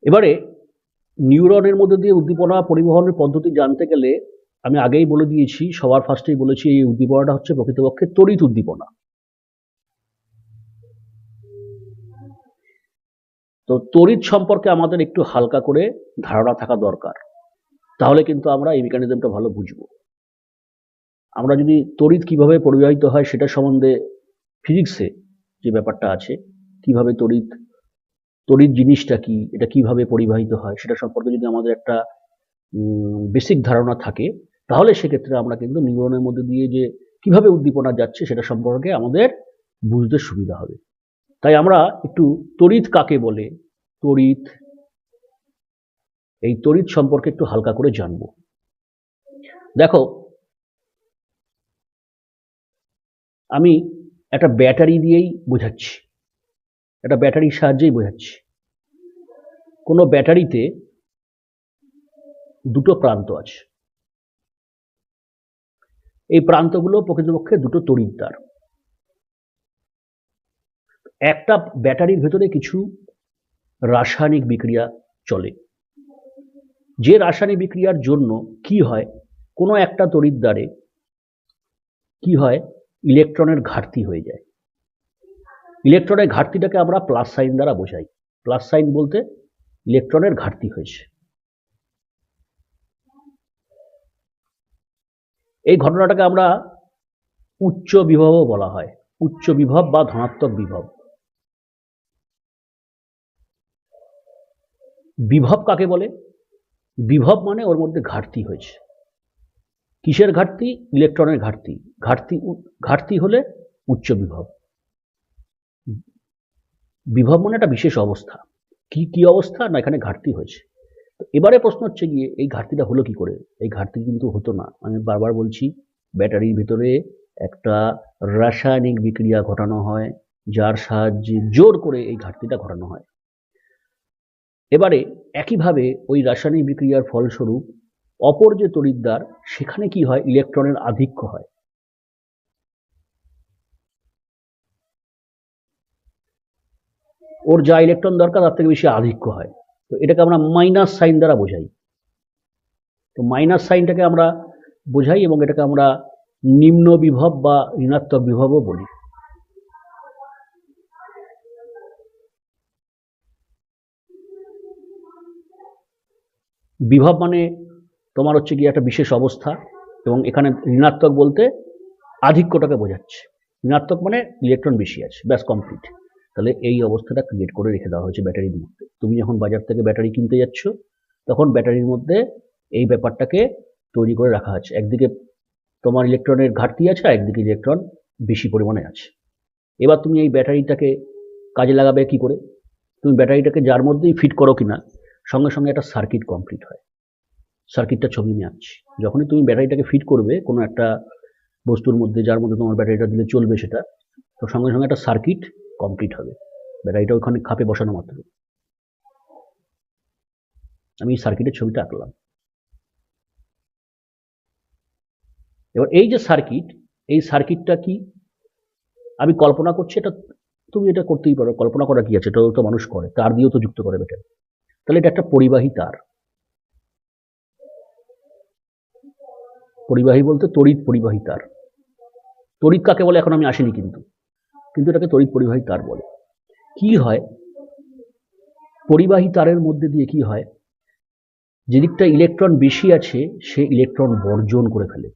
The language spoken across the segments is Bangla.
এবারে নিউরনের মধ্যে দিয়ে উদ্দীপনা পরিবহনের পদ্ধতি জানতে গেলে আমি আগেই বলে দিয়েছি, সবার ফার্স্টেই বলেছি, এই উদ্দীপনাটা হচ্ছে প্রকৃতপক্ষে তড়িৎ উদ্দীপনা। তো তড়িৎ সম্পর্কে আমাদের একটু হালকা করে ধারণা থাকা দরকার, তাহলে কিন্তু আমরা এই মেকানিজমটা ভালো বুঝবো। আমরা যদি তড়িৎ কিভাবে পরিবাহিত হয় সেটা সম্বন্ধে ফিজিক্সে যে ব্যাপারটা আছে, কিভাবে তড়িৎ তড়িৎ জিনিসটা কি, এটা কিভাবে পরিবাহিত হয়, সেটা সম্পর্কে যদি আমাদের একটা বেসিক ধারণা থাকে, তাহলে সেক্ষেত্রে আমরা কিন্তু নিউরনের মধ্যে দিয়ে যে কিভাবে উদ্দীপনা যাচ্ছে সেটা সম্পর্কে আমাদের বুঝতে সুবিধা হবে। তাই আমরা একটু তড়িৎ কাকে বলে, তড়িৎ, এই তড়িৎ সম্পর্কে একটু হালকা করে জানবো। দেখো, আমি একটা ব্যাটারি দিয়েই বোঝাচ্ছি, একটা ব্যাটারির সাহায্যেই বোঝাচ্ছি। কোনো ব্যাটারিতে দুটো প্রান্ত আছে, এই প্রান্তগুলো প্রকৃতপক্ষে দুটো তড়িৎদ্বার। একটা ব্যাটারির ভেতরে কিছু রাসায়নিক বিক্রিয়া চলে, যে রাসায়নিক বিক্রিয়ার জন্য কি হয়, কোনো একটা তড়িৎদ্বারে কি হয়, ইলেকট্রনের ঘাটতি হয়ে যায়। ইলেকট্রনের ঘাটতিটাকে আমরা প্লাস সাইন দ্বারা বোঝাই। প্লাস সাইন বলতে ইলেকট্রনের ঘাটতি হয়েছে। এই ঘটনাটাকে আমরা উচ্চ বিভবও বলা হয়, উচ্চ বিভব বা ধনাত্মক বিভব। বিভব কাকে বলে? বিভব মানে ওর মধ্যে ঘাটতি হয়েছে। কিসের ঘাটতি? ইলেকট্রনের ঘাটতি। ঘাটতি হলে উচ্চ বিভব। বিভব মানে একটা বিশেষ অবস্থা। কি অবস্থা? না, এখানে ঘাটতি হয়েছে। তো এবারে প্রশ্ন হচ্ছে গিয়ে, এই ঘাটতিটা হলো কি করে? এই ঘাটতি কিন্তু হতো না, আমি বারবার বলছি, ব্যাটারির ভিতরে একটা রাসায়নিক বিক্রিয়া ঘটানো হয়, যার সাহায্যে জোর করে এই ঘাটতিটা ঘটানো হয়। এবারে একইভাবে ওই রাসায়নিক বিক্রিয়ার ফলস্বরূপ অপর যে তড়িৎদ্বার, সেখানে কি হয়, ইলেকট্রনের আধিক্য হয়। ওর যা ইলেকট্রন দরকার তার থেকে বেশি আধিক্য হয়। তো এটাকে আমরা মাইনাস সাইন দ্বারা বোঝাই। তো মাইনাস সাইনটাকে আমরা বোঝাই এবং এটাকে আমরা নিম্ন বিভব বা ঋণাত্মক বিভবও বলি। বিভব মানে তোমার হচ্ছে গিয়ে একটা বিশেষ অবস্থা, এবং এখানে ঋণাত্মক বলতে আধিক্যটাকে বোঝাচ্ছে। ঋণাত্মক মানে ইলেকট্রন বেশি আছে, ব্যাস, কমপ্লিট। তাহলে এই অবস্থাটা ক্রিয়েট করে রেখে দেওয়া হয়েছে ব্যাটারির মধ্যে। তুমি যখন বাজার থেকে ব্যাটারি কিনতে যাচ্ছ, তখন ব্যাটারির মধ্যে এই ব্যাপারটাকে তৈরি করে রাখা আছে। একদিকে তোমার ইলেকট্রনের ঘাটতি আছে, আর একদিকে ইলেকট্রন বেশি পরিমাণে আছে। এবার তুমি এই ব্যাটারিটাকে কাজে লাগাবে কি করে? তুমি ব্যাটারিটাকে যার মধ্যেই ফিট করো কিনা, সঙ্গে সঙ্গে একটা সার্কিট কমপ্লিট হয়। সার্কিটটা ছবি নিয়ে আনছি। যখনই তুমি ব্যাটারিটাকে ফিট করবে কোনো একটা বস্তুর মধ্যে, যার মধ্যে তোমার ব্যাটারিটা দিলে চলবে সেটা, তো সঙ্গে সঙ্গে একটা সার্কিট কমপ্লিট হবে। ব্যাটারিটা ওখানে খাপে বসানো মাত্র। আমি এই সার্কিটের ছবিটা আঁকলাম। এবার এই যে সার্কিট, এই সার্কিটটা কি আমি কল্পনা করছি, এটা তুমি এটা করতেই পারো। কল্পনা করা কি আছে, এটাও তো মানুষ করে, তার দিয়েও তো যুক্ত করে ব্যাটারি। তাহলে এটা একটা পরিবাহী তার। পরিবাহী বলতে তড়িৎ পরিবাহী তার। তড়িৎ কাকে বলে এখন আমি আসিনি, কিন্তু এটাকে তড়িৎ পরিবাহী তার বলে। কি হয়, পরিবাহী তারের মধ্যে দিয়ে কি হয়, যেদিকটা ইলেকট্রন বেশি আছে সে ইলেকট্রন বর্জন করে ফেলে।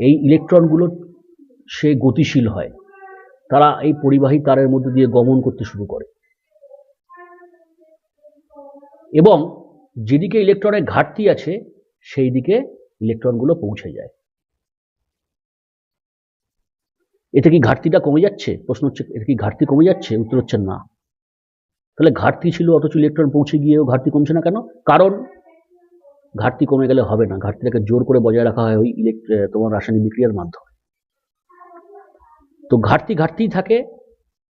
এই ইলেকট্রনগুলো সে গতিশীল হয়, তারা এই পরিবাহী তারের মধ্যে দিয়ে গমন করতে শুরু করে, এবং যেদিকে ইলেকট্রনের ঘাটতি আছে সেই দিকে ইলেকট্রনগুলো পৌঁছে যায়। এতে কি ঘাটতিটা কমে যাচ্ছে? প্রশ্ন হচ্ছে, এতে কি ঘাটতি কমে যাচ্ছে? উত্তর হচ্ছে না। তাহলে ঘাটতি ছিল, অথচ ইলেকট্রন পৌঁছে গিয়েও ঘাটতি কমছে না কেন? কারণ ঘাটতি কমে গেলে হবে না, ঘাটতিটাকে জোর করে বজায় রাখা হয় ওই তোমার রাসায়নিক বিক্রিয়ার মাধ্যমে। তো ঘাটতিই থাকে,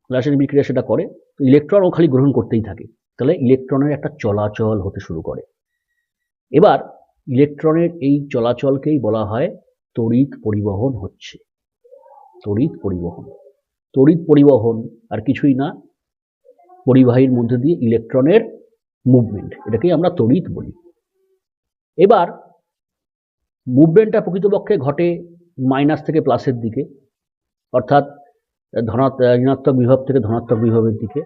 রাসায়নিক বিক্রিয়া সেটা করে, তো ইলেকট্রনও খালি গ্রহণ করতেই থাকে। তাহলে ইলেকট্রনের একটা চলাচল হতে শুরু করে। এবার ইলেকট্রনের এই চলাচলকেই বলা হয় তড়িৎ পরিবহন হচ্ছে। তড়িৎ পরিবহন আর কিছুই না, পরিবাহীর মধ্যে দিয়ে ইলেকট্রনের মুভমেন্ট, এটাকেই আমরা তড়িৎ বলি। এবার মুভমেন্টটা প্রকৃতপক্ষে ঘটে মাইনাস থেকে প্লাসের দিকে, অর্থাৎ ঋণাত্মক বিভব থেকে ধনাত্মক বিভবের দিকে।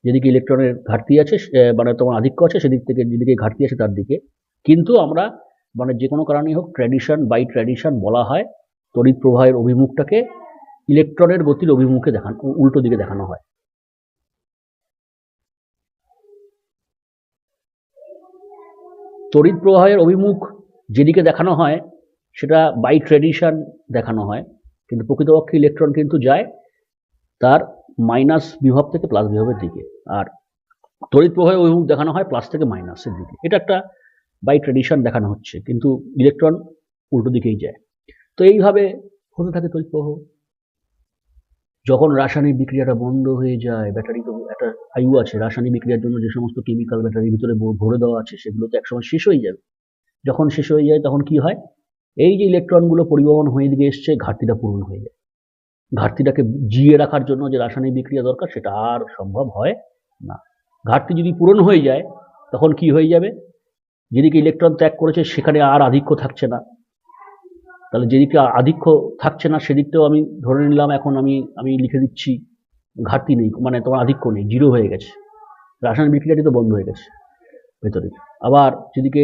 যেদিকে ইলেকট্রনের ঘাটতি আছে মানে তোমার আধিক্য আছে সেদিক থেকে, যেদিকে ঘাটতি আছে তার দিকে। কিন্তু আমরা মানে যে কোনো কারণেই হোক বাই ট্র্যাডিশন বলা হয় তড়িৎ প্রবাহের অভিমুখটাকে ইলেকট্রনের গতির অভিমুখে উল্টো দিকে দেখানো হয়। তড়িৎ প্রবাহের অভিমুখ যেদিকে দেখানো হয় সেটা বাই ট্র্যাডিশন দেখানো হয়, কিন্তু প্রকৃতপক্ষে ইলেকট্রন কিন্তু যায় তার মাইনাস বিভব থেকে প্লাস বিভবের দিকে, আর তড়িৎ প্রবাহের অভিমুখ দেখানো হয় প্লাস থেকে মাইনাসের দিকে। এটা একটা বাই ট্র্যাডিশন দেখানো হচ্ছে, কিন্তু ইলেকট্রন উল্টো দিকেই যায়। তো এইভাবে হতে থাকে তড়িৎ প্রবাহ। যখন রাসায়নিক বিক্রিয়াটা বন্ধ হয়ে যায়, ব্যাটারি তো একটা আয়ু আছে, রাসায়নিক বিক্রিয়ার জন্য যে সমস্ত কেমিক্যাল ব্যাটারির ভিতরে ভরে দেওয়া আছে সেগুলো তো একসময় শেষ হয়ে যাবে। যখন শেষ হয়ে যায় তখন কি হয়, এই যে ইলেকট্রনগুলো পরিবহন হয়ে দিকে এসছে, ঘাটতিটা পূরণ হয়ে যায়। ঘাটতিটাকে জিয়ে রাখার জন্য যে রাসায়নিক বিক্রিয়া দরকার সেটা আর সম্ভব হয় না। ঘাটতি যদি পূরণ হয়ে যায় তখন কি হয়ে যাবে, যেদিকে ইলেকট্রন ত্যাগ করেছে সেখানে আর আধিক্য থাকছে না। তাহলে যেদিকে আধিক্য থাকছে না সেদিকটাও আমি ধরে নিলাম, এখন আমি লিখে দিচ্ছি ঘাটতি নেই, মানে তোমার আধিক্য নেই, জিরো হয়ে গেছে, রাসায়নিক বিক্রিয়াটি তো বন্ধ হয়ে গেছে ভেতরে। আবার যেদিকে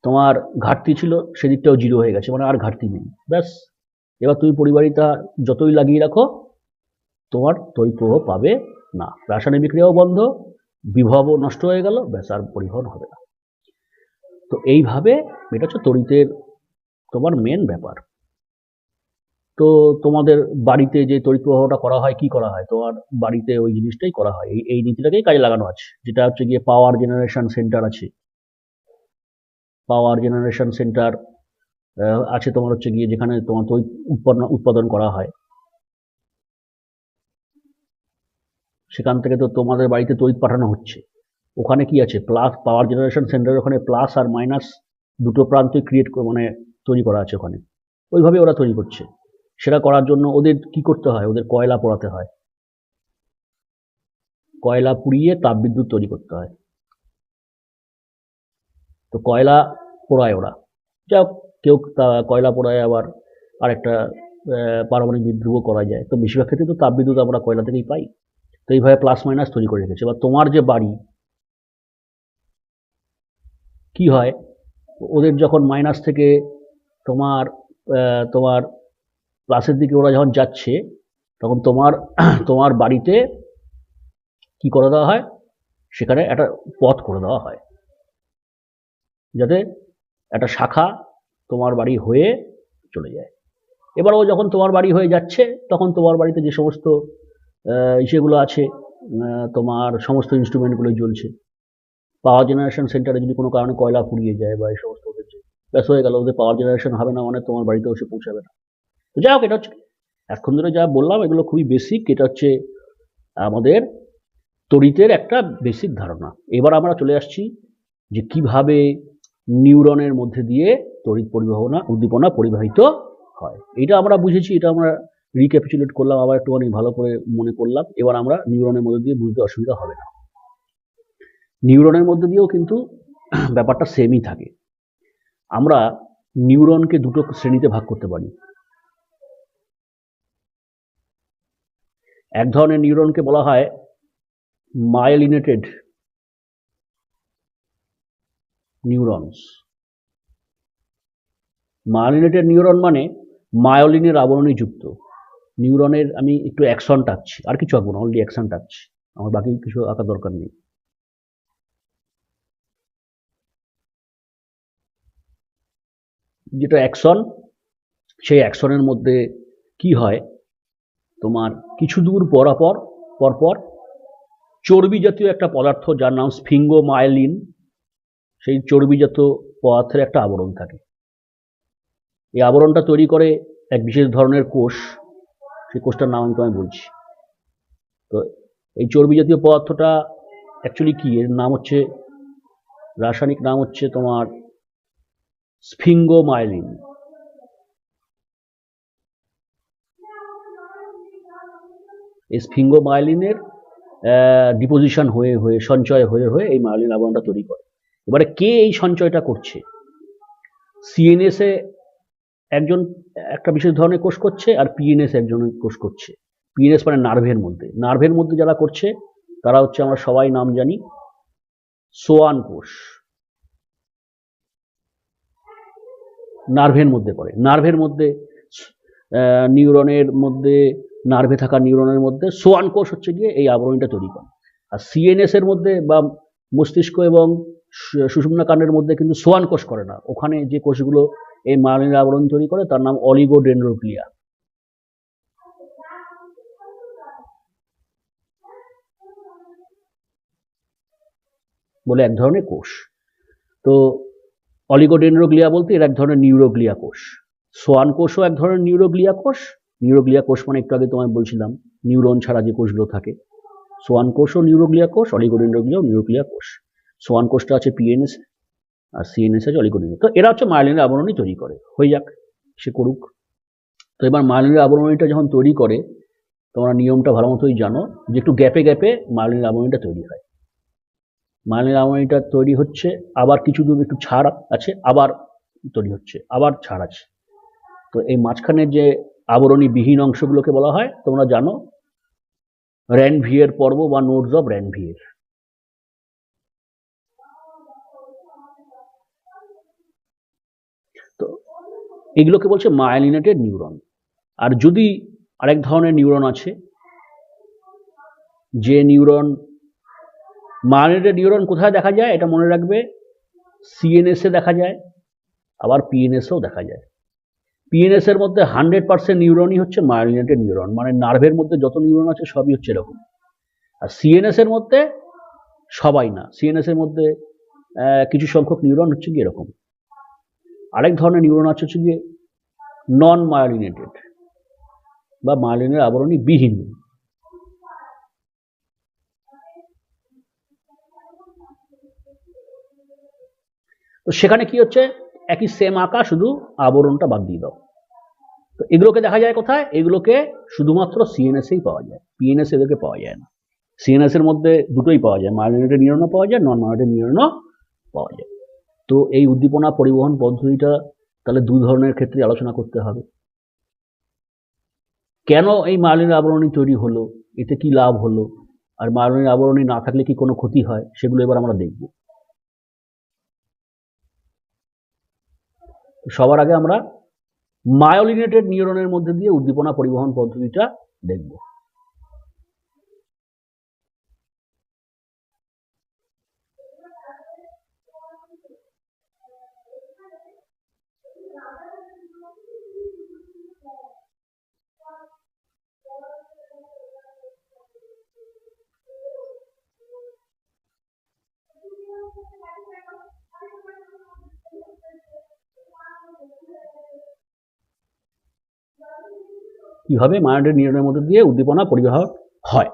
তোমার ঘাটতি ছিল সেদিকটাও জিরো হয়ে গেছে, মানে আর ঘাটতি নেই। ব্যাস, এবার তুমি পরিবাহিতা যতই লাগিয়ে রাখো তোমার তড়িৎ প্রবাহ পাবে না, রাসায়নিক বিক্রিয়াও বন্ধ, বিভবও নষ্ট হয়ে গেল, ব্যাস আর পরিবহন হবে না। তো এইভাবে এটা হচ্ছে তড়িতের তোমার মেন ব্যাপার। তো তোমাদের বাড়িতে যে তড়িৎ প্রবাহটা করা হয়, কি করা হয়, তোমার বাড়িতে ওই জিনিসটাই করা হয়, এই নীতিটাকেই কাজে লাগানো আছে, যেটা হচ্ছে গিয়ে পাওয়ার জেনারেশন সেন্টার আছে। পাওয়ার জেনারেশন সেন্টার আছে তোমার হচ্ছে গিয়ে যেখানে তোমার তড়িৎ উৎপাদন করা হয়, সেখান থেকে তো তোমাদের বাড়িতে তড়িৎ পাঠানো হচ্ছে। ওখানে কি আছে, প্লাস পাওয়ার জেনারেশন সেন্টারের ওখানে প্লাস আর মাইনাস দুটো প্রান্তই মানে তৈরি করা আছে ওখানে, ওইভাবে ওরা তৈরি করছে। সেটা করার জন্য ওদের কি করতে হয়, ওদের কয়লা পোড়াতে হয়, কয়লা পুড়িয়ে তাপবিদ্যুৎ তৈরি করতে হয়। তো কয়লা পোড়ায় ওরা, যা কেউ কয়লা পোড়ায়, আবার আরেকটা পারমাণবিক বিদ্যুৎও করা যায়। তো বেশিরভাগ ক্ষেত্রে তো তাপবিদ্যুৎ আমরা কয়লা থেকেই পাই। তো এইভাবে প্লাস মাইনাস তৈরি করে রেখেছে। এবার তোমার যে বাড়ি, কি হয়, ওদের যখন মাইনাস থেকে তোমার তোমার প্লাসের দিকে ওরা যখন যাচ্ছে তখন তোমার বাড়িতে কি করে দেওয়া হয়, সেখানে একটা পথ করে দেওয়া হয় যাতে একটা শাখা তোমার বাড়ি হয়ে চলে যায়। এবার ও যখন তোমার বাড়ি হয়ে যাচ্ছে তখন তোমার বাড়িতে যে সমস্ত ইসেগুলো আছে, তোমার সমস্ত ইনস্ট্রুমেন্টগুলো জ্বলছে। পাওয়ার জেনারেশন সেন্টারে যদি কোনো কারণে কয়লা পুড়িয়ে যায় বা এই সমস্ত ওদের ব্যাস হয়ে গেল, ওদের পাওয়ার জেনারেশন হবে না, মানে তোমার বাড়িতেও এসে পৌঁছাবে না। তো যাই হোক, এটা হচ্ছে এখন ধরে যা বললাম এগুলো খুবই বেসিক, এটা হচ্ছে আমাদের তড়িতের একটা বেসিক ধারণা। এবার আমরা চলে আসছি যে কিভাবে নিউরনের মধ্যে দিয়ে তড়িৎ উদ্দীপনা পরিবাহিত হয়। এটা আমরা বুঝেছি, এটা আমরা রিক্যাপিচুলেট করলাম, আবার একটুখানি ভালো করে মনে করলাম। এবার আমরা নিউরনের মধ্যে দিয়ে বুঝতে অসুবিধা হবে না। নিউরনের মধ্যে দিয়েও কিন্তু ব্যাপারটা সেমই থাকে। আমরা নিউরনকে দুটো শ্রেণীতে ভাগ করতে পারি। এক ধরনের নিউরনকে বলা হয় মায়োলিনেটেড নিউরনস। মায়োলিনেটেড নিউরন মানে মায়োলিনের আবরণী যুক্ত নিউরনের। আমি একটু অ্যাকশন টাকছি, আর কিছু আঁকবো না, অনলি অ্যাকশন টাকছি, আমার বাকি কিছু আঁকার দরকার নেই। যেটা অ্যাকশন, সেই অ্যাকশনের মধ্যে কি হয়, তোমার কিছু দূর পরপর চর্বি জাতীয় একটা পদার্থ যার নাম স্ফিঙ্গোমায়োলিন, সেই চর্বি জাতীয় পদার্থের একটা আবরণ থাকে। এই আবরণটা তৈরি করে এক বিশেষ ধরনের কোষ, সেই কোষটার নাম আমি তোমায় বলছি। তো এই চর্বি জাতীয় পদার্থটা অ্যাকচুয়ালি কি, এর নাম হচ্ছে, রাসায়নিক নাম হচ্ছে তোমার স্ফিঙ্গোমায়োলিন। এই স্ফিঙ্গোমায়োলিনের ডিপোজিশন হয়ে হয়ে সঞ্চয় হয়ে হয়ে এই মায়োলিন আবরণটা তৈরি করে। এবারে কে এই সঞ্চয়টা করছে? সিএনএস এ একজন একটা বিশেষ ধরনের কোষ করছে, আর পিএনএস একজন কোষ করছে। পিএনএস মানে নার্ভের মধ্যে যারা করছে তারা হচ্ছে, আমরা সবাই নাম জানি, সোয়ান কোষ। নার্ভের মধ্যে পড়ে, নার্ভের মধ্যে নিউরনের মধ্যে, নার্ভে থাকা নিউরনের মধ্যে সোয়ান কোষ হচ্ছে গিয়ে এই আবরণীটা তৈরি করে। আর সিএনএস এর মধ্যে বা মস্তিষ্ক এবং সুষুম্না কাণ্ডের মধ্যে কিন্তু সোয়ান কোষ করে না। ওখানে যে কোষগুলো এই মায়োলিনের আবরণ তৈরি করে তার নাম অলিগোডেন্ড্রোগ্লিয়া। বলে এক ধরনের কোষ। তো অলিগোডেন্ড্রোগ্লিয়া বলতে এর এক ধরনের নিউরোগ্লিয়া কোষ। সোয়ান কোষও এক ধরনের নিউরোগ্লিয়া কোষ। নিউরোগ্লিয়া কোষ মানে একটু আগে তোমায় বলছিলাম নিউরন ছাড়া যে কোষগুলো থাকে। সোয়ান কোষও নিউরোগ্লিয়া কোষ, অলিগোডেন্ড্রোগ্লিয়াও নিউরোগ্লিয়া কোষ। সোয়ান কোষটা আছে পিএনএস আর সিএনএস আছে অলিগোডেন্ড্রোগ্লিয়া। তো এরা হচ্ছে মায়োলিনের আবরণী তৈরি করে, হয়ে যাক, সে করুক। তো এবার মায়োলিনের আবরণীটা যখন তৈরি করে, তোমরা নিয়মটা ভালো মতোই জানো যে একটু গ্যাপে গ্যাপে মায়োলিনের আবরণীটা তৈরি হয়। মায়োলিনের আবরণীটা তৈরি হচ্ছে, আবার কিছু দূর একটু ছাড় আছে, আবার তৈরি হচ্ছে, আবার ছাড় আছে। তো এই মাঝখানের যে আবরণী বিহীন অংশগুলোকে বলা হয়, তোমরা জানো, র্যানভিয়ের পর্ব বা নোডস অফ র্যানভিয়ের। তো এগুলোকে বলছে মায়োলিনেটেড নিউরন। আর যদি আরেক ধরনের নিউরন আছে, যে নিউরন, মায়োলিনেটেড নিউরন কোথায় দেখা যায় এটা মনে রাখবে, সিএনএস এ দেখা যায়, আবার পিএনএসেও দেখা যায়। পিএনএস এর মধ্যে 100% নিউরনই হচ্ছে মায়োলিনেটেড নিউরন, মানে নার্ভের মধ্যে যত নিউরন আছে সবই হচ্ছে এরকম। আর সিএনএস এর মধ্যে সবাই না, সিএনএস এর মধ্যে কিছু সংখ্যক নিউরন হচ্ছে গিয়ে এরকম। আরেক ধরনের নিউরন আছে হচ্ছে গিয়ে নন মায়োলিনেটেড বা মায়োলিনের আবরণী বিহীন। তো সেখানে কি হচ্ছে, একই সেম আঁকা, শুধু আবরণটা বাদ দিয়ে দাও। তো এগুলোকে দেখা যায় কোথায়? এগুলোকে শুধুমাত্র সিএনএসেই পাওয়া যায়, পিএনএস এদেরকে পাওয়া যায় না। সিএনএস এর মধ্যে দুটোই পাওয়া যায়, মায়োলিনেটেড নিউরনও পাওয়া যায়, নন মায়োলিনেটেড নিউরনও পাওয়া যায়। তো এই উদ্দীপনা পরিবহন পদ্ধতিটা তাহলে দুই ধরনের ক্ষেত্রে আলোচনা করতে হবে। কেন এই মায়োলিনের আবরণী তৈরি হলো, এতে কি লাভ হলো, আর মায়োলিনের আবরণী না থাকলে কি কোনো ক্ষতি হয়, সেগুলো এবার আমরা দেখব। সবার আগে আমরা মায়োলিনেটেড নিউরনের মধ্যে দিয়ে উদ্দীপনা পরিবহন পদ্ধতিটা দেখব। কিভাবে মায়োলিনেটেড নিউরনের মধ্যে দিয়ে উদ্দীপনা পরিবহন হয়।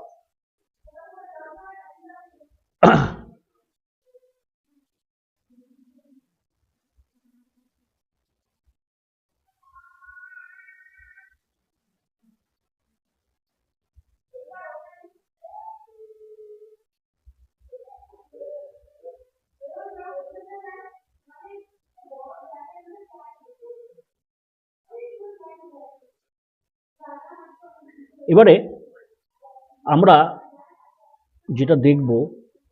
এবারে আমরা যেটা দেখব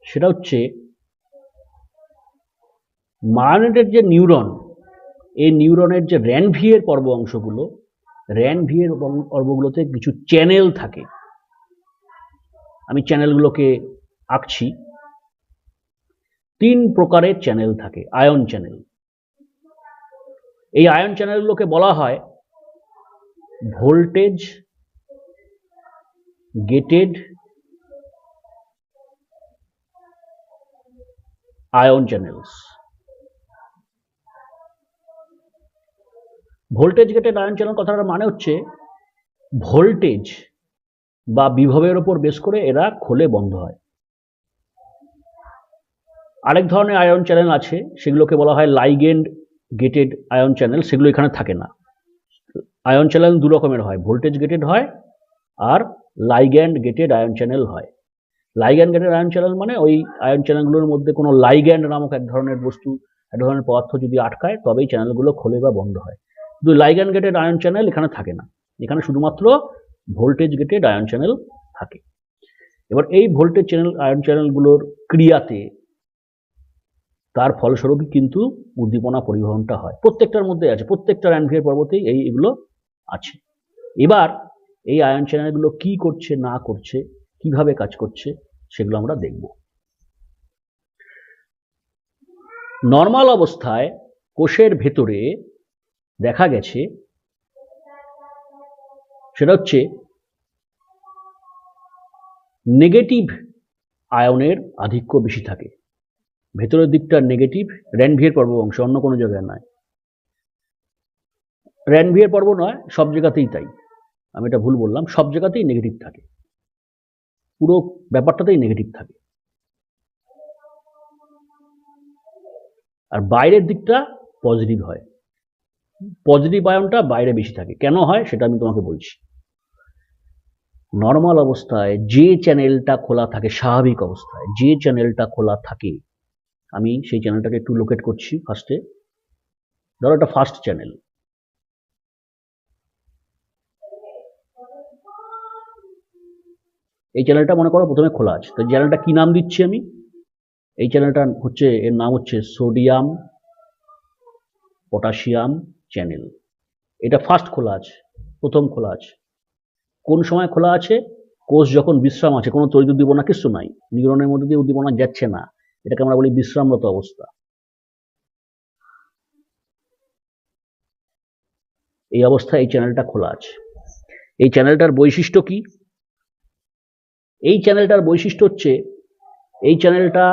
সেটা হচ্ছে মায়োলিনেটেড যে নিউরন, এই নিউরনের যে র্যানভিয়ের পর্ব অংশগুলো, র্যানভিয়ের পর্বগুলোতে কিছু চ্যানেল থাকে। আমি চ্যানেলগুলোকে আঁকছি। 3 প্রকারের চ্যানেল থাকে, আয়ন চ্যানেল। এই আয়ন চ্যানেলগুলোকে বলা হয় voltage gated ion channels. Voltage gated ion channel কথাটার মানে হচ্ছে ভোল্টেজ বা বিভবের ওপর বেস করে এরা খোলে বন্ধ হয়। আরেক ধরনের আয়ন চ্যানেল আছে, সেগুলোকে বলা হয় লাইগেন্ড গেটেড আয়ন চ্যানেল, সেগুলো এখানে থাকে না। আয়ন চ্যানেল 2 রকমের হয়, ভোল্টেজ গেটেড হয় আর লাইগ্যান্ড গেটেড আয়ন চ্যানেল হয়। লাইগ্যান্ড গেটেড আয়ন চ্যানেল মানে ওই আয়ন চ্যানেলগুলোর মধ্যে কোনো লাইগ্যান্ড নামক এক ধরনের বস্তু, এক ধরনের পদার্থ যদি আটকায় তবেই চ্যানেলগুলো খোলে বা বন্ধ হয়। কিন্তু লাইগ্যান্ড গেটেড আয়ন চ্যানেল এখানে থাকে না, এখানে শুধুমাত্র ভোল্টেজ গেটেড আয়ন চ্যানেল থাকে। এবার এই ভোল্টেজ চ্যানেল আয়ন চ্যানেলগুলোর ক্রিয়াতে তার ফলস্বরূপই কিন্তু উদ্দীপনা পরিবহনটা হয়। প্রত্যেকটার মধ্যে আছে, প্রত্যেকটা র্যানভিয়ার পর্বতেই এগুলো আছে। এবার এই আয়ন চ্যানেলগুলো কি করছে না করছে, কিভাবে কাজ করছে, সেগুলো আমরা দেখব। নর্মাল অবস্থায় কোষের ভেতরে দেখা গেছে সেটা হচ্ছে নেগেটিভ আয়নের আধিক্য বেশি থাকে। ভেতরের দিকটা নেগেটিভ, র্যানভিয়ার পর্ব অংশ, অন্য কোনো জায়গায় নয়। র্যানভিয়ার পর্ব নয়, সব জায়গাতেই তাই। আমি এটা ভুল বললাম, সব জায়গাতেই নেগেটিভ থাকে, পুরো ব্যাপারটাতেই নেগেটিভ থাকে। আর বাইরের দিকটা পজিটিভ হয়, পজিটিভ আয়নটা বাইরে বেশি থাকে। কেন হয় সেটা আমি তোমাকে বলছি। নর্মাল অবস্থায় যে চ্যানেলটা খোলা থাকে, স্বাভাবিক অবস্থায় যে চ্যানেলটা খোলা থাকে, আমি সেই চ্যানেলটাকে একটু লোকেট করছি। ফার্স্টে ধরো একটা ফার্স্ট চ্যানেল, এই চ্যানেলটা মনে করো প্রথমে খোলা আছে। তো চ্যানেলটা কি নাম দিচ্ছি আমি? এই চ্যানেলটা হচ্ছে, এর নাম হচ্ছে সোডিয়াম পটাশিয়াম চ্যানেল। এটা ফার্স্ট খোলা আছে, প্রথম খোলা আছে। কোন সময় খোলা আছে? কোষ যখন বিশ্রাম আছে, কোনো তড়িৎ উদ্দীপনা কিছু নাই, নিউরনের মধ্যে দিয়ে উদ্দীপনা যাচ্ছে না, এটাকে আমরা বলি বিশ্রামরত অবস্থা। এই অবস্থায় এই চ্যানেলটা খোলা আছে। এই চ্যানেলটার বৈশিষ্ট্য কি? এই চ্যানেলটার বৈশিষ্ট্য হচ্ছে, এই চ্যানেলটা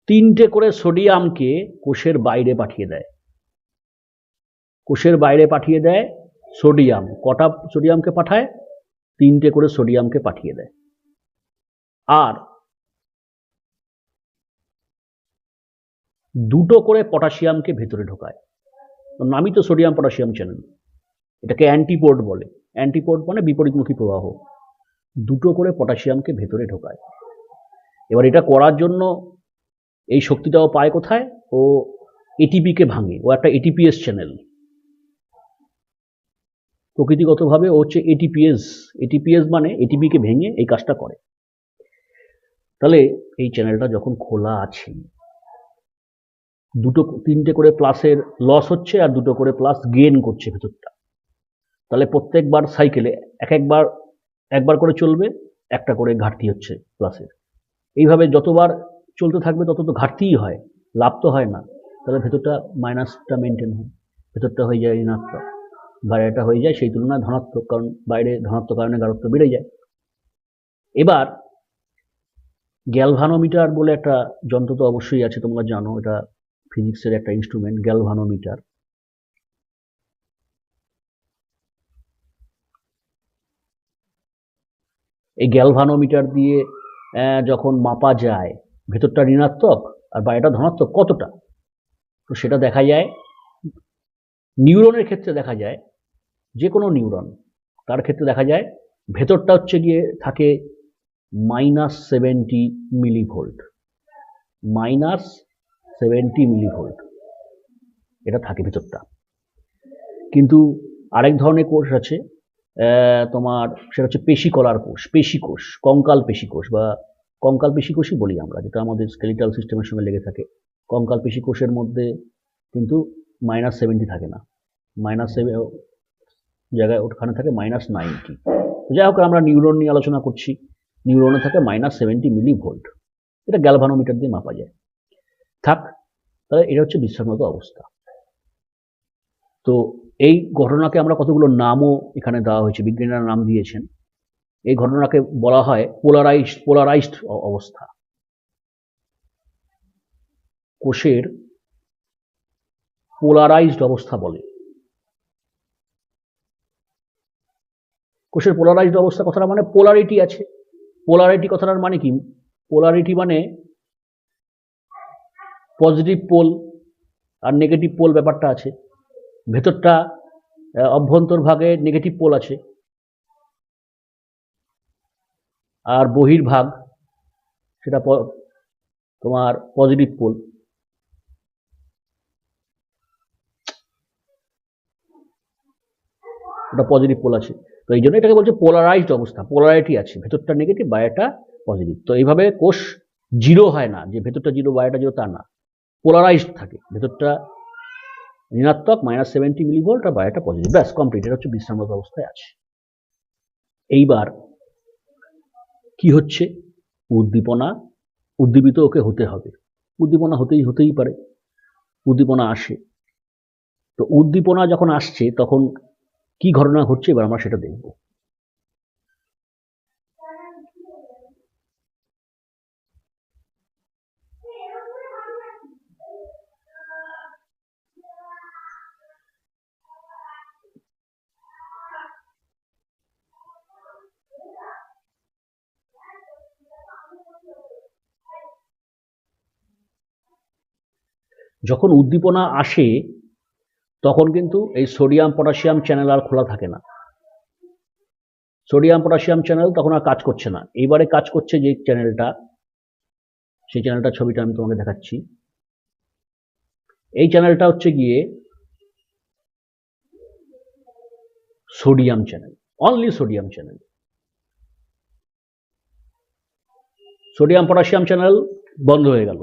3টে করে সোডিয়ামকে কোষের বাইরে পাঠিয়ে দেয়। কোষের বাইরে পাঠিয়ে দেয় সোডিয়াম। কটা সোডিয়ামকে পাঠায়? 3টে করে সোডিয়ামকে পাঠিয়ে দেয়। আর 2টো করে পটাশিয়ামকে ভেতরে ঢোকায়। নামই তো সোডিয়াম পটাশিয়াম চ্যানেল। এটাকে অ্যান্টিপোর্ট বলে। অ্যান্টিপোর্ট মানে বিপরীতমুখী প্রবাহ। 2টো করে পটাশিয়ামকে ভেতরে ঢোকায়। এবার এটা করার জন্য এই শক্তিটাও পায় কোথায়? ও এটিপিকে ভাঙে, ও একটা এটিপিএস চ্যানেল। প্রকৃতিগতভাবে ও হচ্ছে এটিপিএস। এটিপিএস মানে এটিপিকে ভেঙে এই কাজটা করে। তাহলে এই চ্যানেলটা যখন খোলা আছে, 3টে করে প্লাসের লস হচ্ছে আর 2টো করে প্লাস গেইন করছে ভেতরটা। তাহলে প্রত্যেকবার সাইকেলে একবার করে চলবে, একটা করে ঘাটতি হচ্ছে প্লাসের। এইভাবে যতবার চলতে থাকবে তত তো ঘাটতিই হয়, লাভ তো হয় না। তাহলে ভেতরটা মাইনাসটা মেনটেন হয়, ভেতরটা হয়ে যায় ঋণাত্মক, বাইরেটা হয়ে যায় সেই তুলনায় ধনাত্মক, কারণ বাইরে ধনাত্মক কারণে গাঢ়ত্ব বেড়ে যায়। এবার গ্যালভানোমিটার বলে একটা যন্ত্র তো অবশ্যই আছে, তোমরা জানো, এটা ফিজিক্সের একটা ইনস্ট্রুমেন্ট, গ্যালভানোমিটার। এই গ্যালভানোমিটার দিয়ে যখন মাপা যায় ভেতরটা ঋণাত্মক আর বাইরেটা ধনাত্মক কতটা, তো সেটা দেখা যায় নিউরনের ক্ষেত্রে। দেখা যায় যে কোনো নিউরন, তার ক্ষেত্রে দেখা যায় ভেতরটা হচ্ছে গিয়ে থাকে -70 মিলিভোল্ট। -70 মিলিভোল্ট এটা থাকে ভেতরটা। কিন্তু আরেক ধরনের কোষ আছে, তোমার সেটা হচ্ছে পেশিকলার কোষ, পেশিকোষ, কঙ্কাল পেশিকোষ বা কঙ্কাল পেশিকোষই বলি আমরা, যেটা আমাদের স্কেলিটাল সিস্টেমের সঙ্গে লেগে থাকে। কঙ্কাল পেশিকোষের মধ্যে কিন্তু -70 থাকে না, -7 জায়গায় ওখানে থাকে -90। যাই হোক, আমরা নিউরন নিয়ে আলোচনা করছি, নিউরনে থাকে -70 মিলিভোল্ট। এটা গ্যালভানোমিটার দিয়ে মাপা যায়। থাক, তাহলে এটা হচ্ছে বিশ্রামরত অবস্থা। তো এই ঘটনাকে আমরা কতগুলো নামও এখানে দেওয়া হয়েছে, বিজ্ঞানীরা নাম দিয়েছেন। এই ঘটনাকে বলা হয় পোলারাইজড অবস্থা। কোষের পোলারাইজড অবস্থা বলে। কোষের পোলারাইজড অবস্থা কথাটা মানে পোলারিটি আছে। পোলারিটি কথাটার মানে কি? পোলারিটি মানে পজিটিভ পোল আর নেগেটিভ পোল ব্যাপারটা আছে। ভেতরটা অভ্যন্তরভাগে নেগেটিভ পোল আছে, আর বহির্ভাগ সেটা তোমার পজিটিভ পোল। ওটা পজিটিভ পোল আছে, তো এই জন্য এটাকে বলছে পোলারাইজড অবস্থা, পোলারিটি আছে, ভেতরটা নেগেটিভ বাইরেটা পজিটিভ। তো এইভাবে কোষ জিরো হয় না, যে ভেতরটা জিরো বাইরেটা জিরো তা না, পোলারাইজড থাকে, ভেতরটা ঋণাত্মক -70 মিলিভোল্ট আর বাইরেটা পজিটিভ, ব্যাস কমপ্লিট। এটা হচ্ছে বিশ্রামরত অবস্থায় আছে। এইবার কি হচ্ছে, উদ্দীপনা, উদ্দীপিত ওকে হতে হবে, উদ্দীপনা হতেই পারে, উদ্দীপনা আসে। তো উদ্দীপনা যখন আসছে তখন কি ঘটনা ঘটছে এবার আমরা সেটা দেখব। যখন উদ্দীপনা আসে তখন কিন্তু এই সোডিয়াম পটাশিয়াম চ্যানেল আর খোলা থাকে না, সোডিয়াম পটাশিয়াম চ্যানেল তখন আর কাজ করছে না। এইবারে কাজ করছে যে চ্যানেলটা, সেই চ্যানেলটা ছবিটা আমি তোমাকে দেখাচ্ছি। এই চ্যানেলটা হচ্ছে গিয়ে sodium channel, only sodium channel. Sodium potassium channel বন্ধ হয়ে গেল,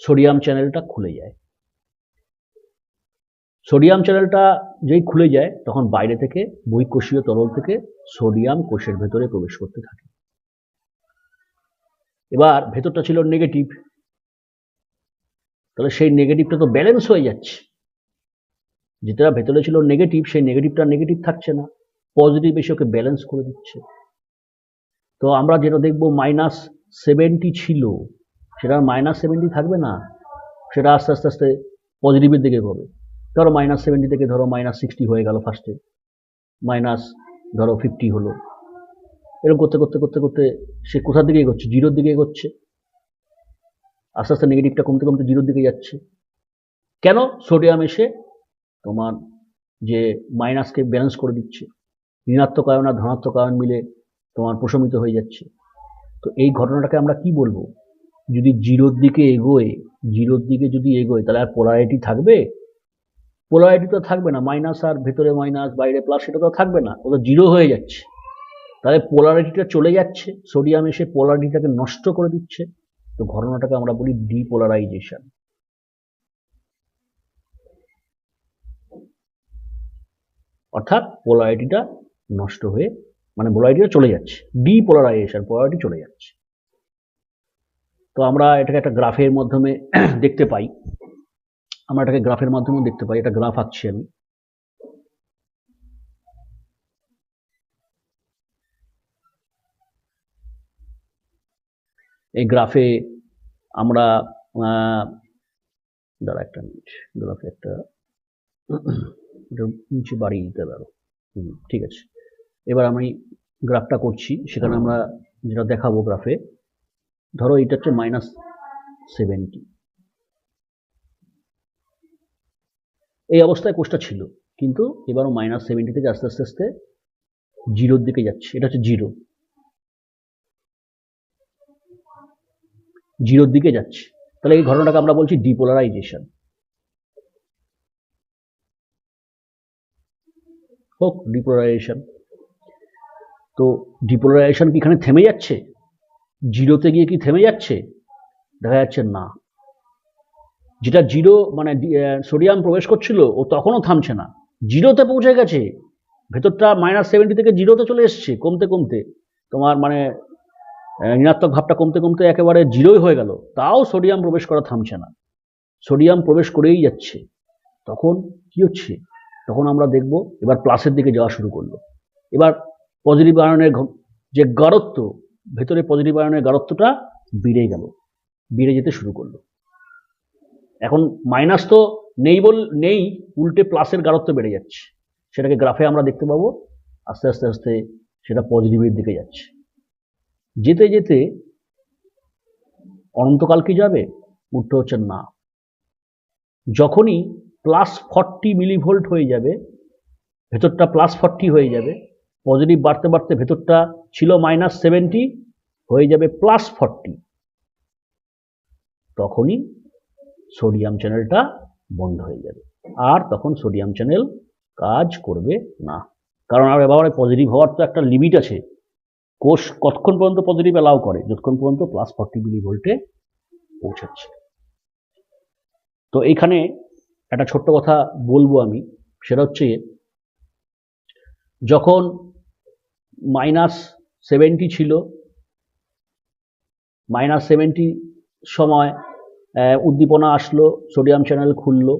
সোডিয়াম চ্যানেলটা খুলে যায়। সোডিয়াম চ্যানেলটা যেই খুলে যায় তখন বাইরে থেকে বহিঃকোষীয় তরল থেকে সোডিয়াম কোষের ভেতরে প্রবেশ করতে থাকে। এবার ভেতরটা ছিল নেগেটিভ, তাহলে সেই নেগেটিভটা তো ব্যালেন্স হয়ে যাচ্ছে, যেটা ভেতরে ছিল নেগেটিভ সেই নেগেটিভটা নেগেটিভ থাকছে না, পজিটিভ এসে ওকে ব্যালেন্স করে দিচ্ছে। তো আমরা যেটা দেখবো -70 ছিল সেটা -70 থাকবে না, সেটা আস্তে আস্তে আস্তে পজিটিভের দিকে হবে। ধরো -70 থেকে ধরো -60 হয়ে গেল, ফার্স্টে ধরো -50 হলো, এরকম করতে করতে করতে করতে সে কোথার দিকে এগোচ্ছে, জিরোর দিকে এগোচ্ছে। আস্তে আস্তে নেগেটিভটা কমতে কমতে জিরোর দিকে যাচ্ছে। কেন? সোডিয়াম এসে তোমার যে মাইনাসকে ব্যালেন্স করে দিচ্ছে, ঋণাত্মক আয়ন আর ধনাত্মক আয়ন মিলে তোমার প্রশমিত হয়ে যাচ্ছে। তো এই ঘটনাটাকে আমরা কি বলবো? যদি জিরোর দিকে যদি এগোয় তাহলে আর পোলারিটি থাকবে? পোলারিটি তো থাকবে না, মাইনাস আর ভেতরে মাইনাস বাইরে প্লাস, সেটা তো থাকবে না, ও তো জিরো হয়ে যাচ্ছে। তাহলে পোলারিটিটা চলে যাচ্ছে, সোডিয়াম এসে পোলারিটিটাকে নষ্ট করে দিচ্ছে। তো ঘটনাটাকে আমরা বলি ডিপোলারাইজেশন। অর্থাৎ পোলারিটিটা নষ্ট হয়ে, মানে পোলারিটিটা চলে যাচ্ছে, ডিপোলারাইজেশন, পোলারিটি চলে যাচ্ছে। তো আমরা এটাকে একটা গ্রাফের মাধ্যমে দেখতে পাই, এটা গ্রাফ আঁকছি আমি। এই গ্রাফে আমরা একটা মিনিট, গ্রাফে একটা নিচে বাড়িয়ে দিতে পারো, ঠিক আছে। এবার আমি গ্রাফটা করছি, সেখানে আমরা যেটা দেখাবো গ্রাফে, ধরো এটা হচ্ছে -70, এই অবস্থায় কোষটা ছিল, কিন্তু এবারও -70 থেকে আস্তে আস্তে আস্তে জিরোর দিকে যাচ্ছে। এটা হচ্ছে জিরোর দিকে যাচ্ছে। তাহলে এই ঘটনাটাকে আমরা বলছি ডিপোলারাইজেশন। হোক ডিপোলারাইজেশন। তো ডিপোলারাইজেশন কি এখানে থেমে যাচ্ছে? জিরোতে গিয়ে কি থেমে যাচ্ছে? দেখা যাচ্ছে না। যেটা জিরো মানে সোডিয়াম প্রবেশ করছিল ও তখনও থামছে না, জিরোতে পৌঁছে গেছে, ভেতরটা -70 থেকে জিরোতে চলে এসছে, কমতে কমতে তোমার মানে ঋণাত্মক ভাবটা কমতে কমতে একেবারে জিরোই হয়ে গেল, তাও সোডিয়াম প্রবেশ করা থামছে না, সোডিয়াম প্রবেশ করেই যাচ্ছে। তখন কি হচ্ছে? তখন আমরা দেখব এবার প্লাসের দিকে যাওয়া শুরু করলো। এবার পজিটিভ আয়নের যে গাঢ়ত্ব, ভেতরে পজিটিভ আয়নের গাঢ়ত্বটা বেড়ে যেতে শুরু করলো। এখন মাইনাস তো নেই, উল্টে প্লাসের গাঢ়ত্ব বেড়ে যাচ্ছে। সেটাকে গ্রাফে আমরা দেখতে পাবো, আস্তে আস্তে আস্তে সেটা পজিটিভের দিকে যাচ্ছে। যেতে যেতে অনন্তকাল কি যাবে? উত্তর হচ্ছে না। যখনই +40 মিলিভোল্ট হয়ে যাবে, ভেতরটা +40 হয়ে যাবে, পজিটিভ বাড়তে বাড়তে ভেতরটা ছিল -70 হয়ে যাবে +40, তখনই সোডিয়াম চ্যানেলটা বন্ধ হয়ে যাবে, আর তখন সোডিয়াম চ্যানেল কাজ করবে না। কারণ আর এবারে পজিটিভ হওয়ার তো একটা লিমিট আছে। কোষ কতক্ষণ পর্যন্ত পজিটিভ অ্যালাউ করে? যতক্ষণ পর্যন্ত +40 মিলিভোল্টে পৌঁছাচ্ছে। তো এইখানে একটা ছোট্ট কথা বলবো আমি, সেটা হচ্ছে যখন -70 ছিল, -70 সময় উদ্দীপনা আসলো, সোডিয়াম চ্যানেল খুললো,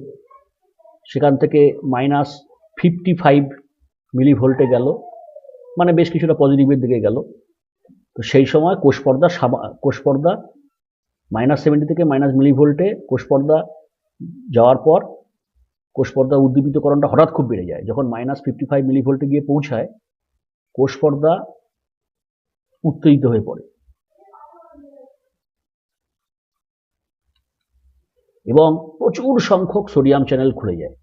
সেখান থেকে -55 মিলিভোল্টে গেল, মানে বেশ কিছুটা পজিটিভের দিকে গেল। তো সেই সময় কোষপর্দা -70 থেকে মিলিভোল্টে কোষপর্দা যাওয়ার পর কোষপর্দা উদ্দীপিতকরণটা হঠাৎ খুব বেড়ে যায়। যখন -55 মিলিভোল্টে গিয়ে পৌঁছায়, কোষপর্দা উত্তেজিত হয়ে পড়ে এবং প্রচুর সংখ্যক সোডিয়াম চ্যানেল খুলে যায়।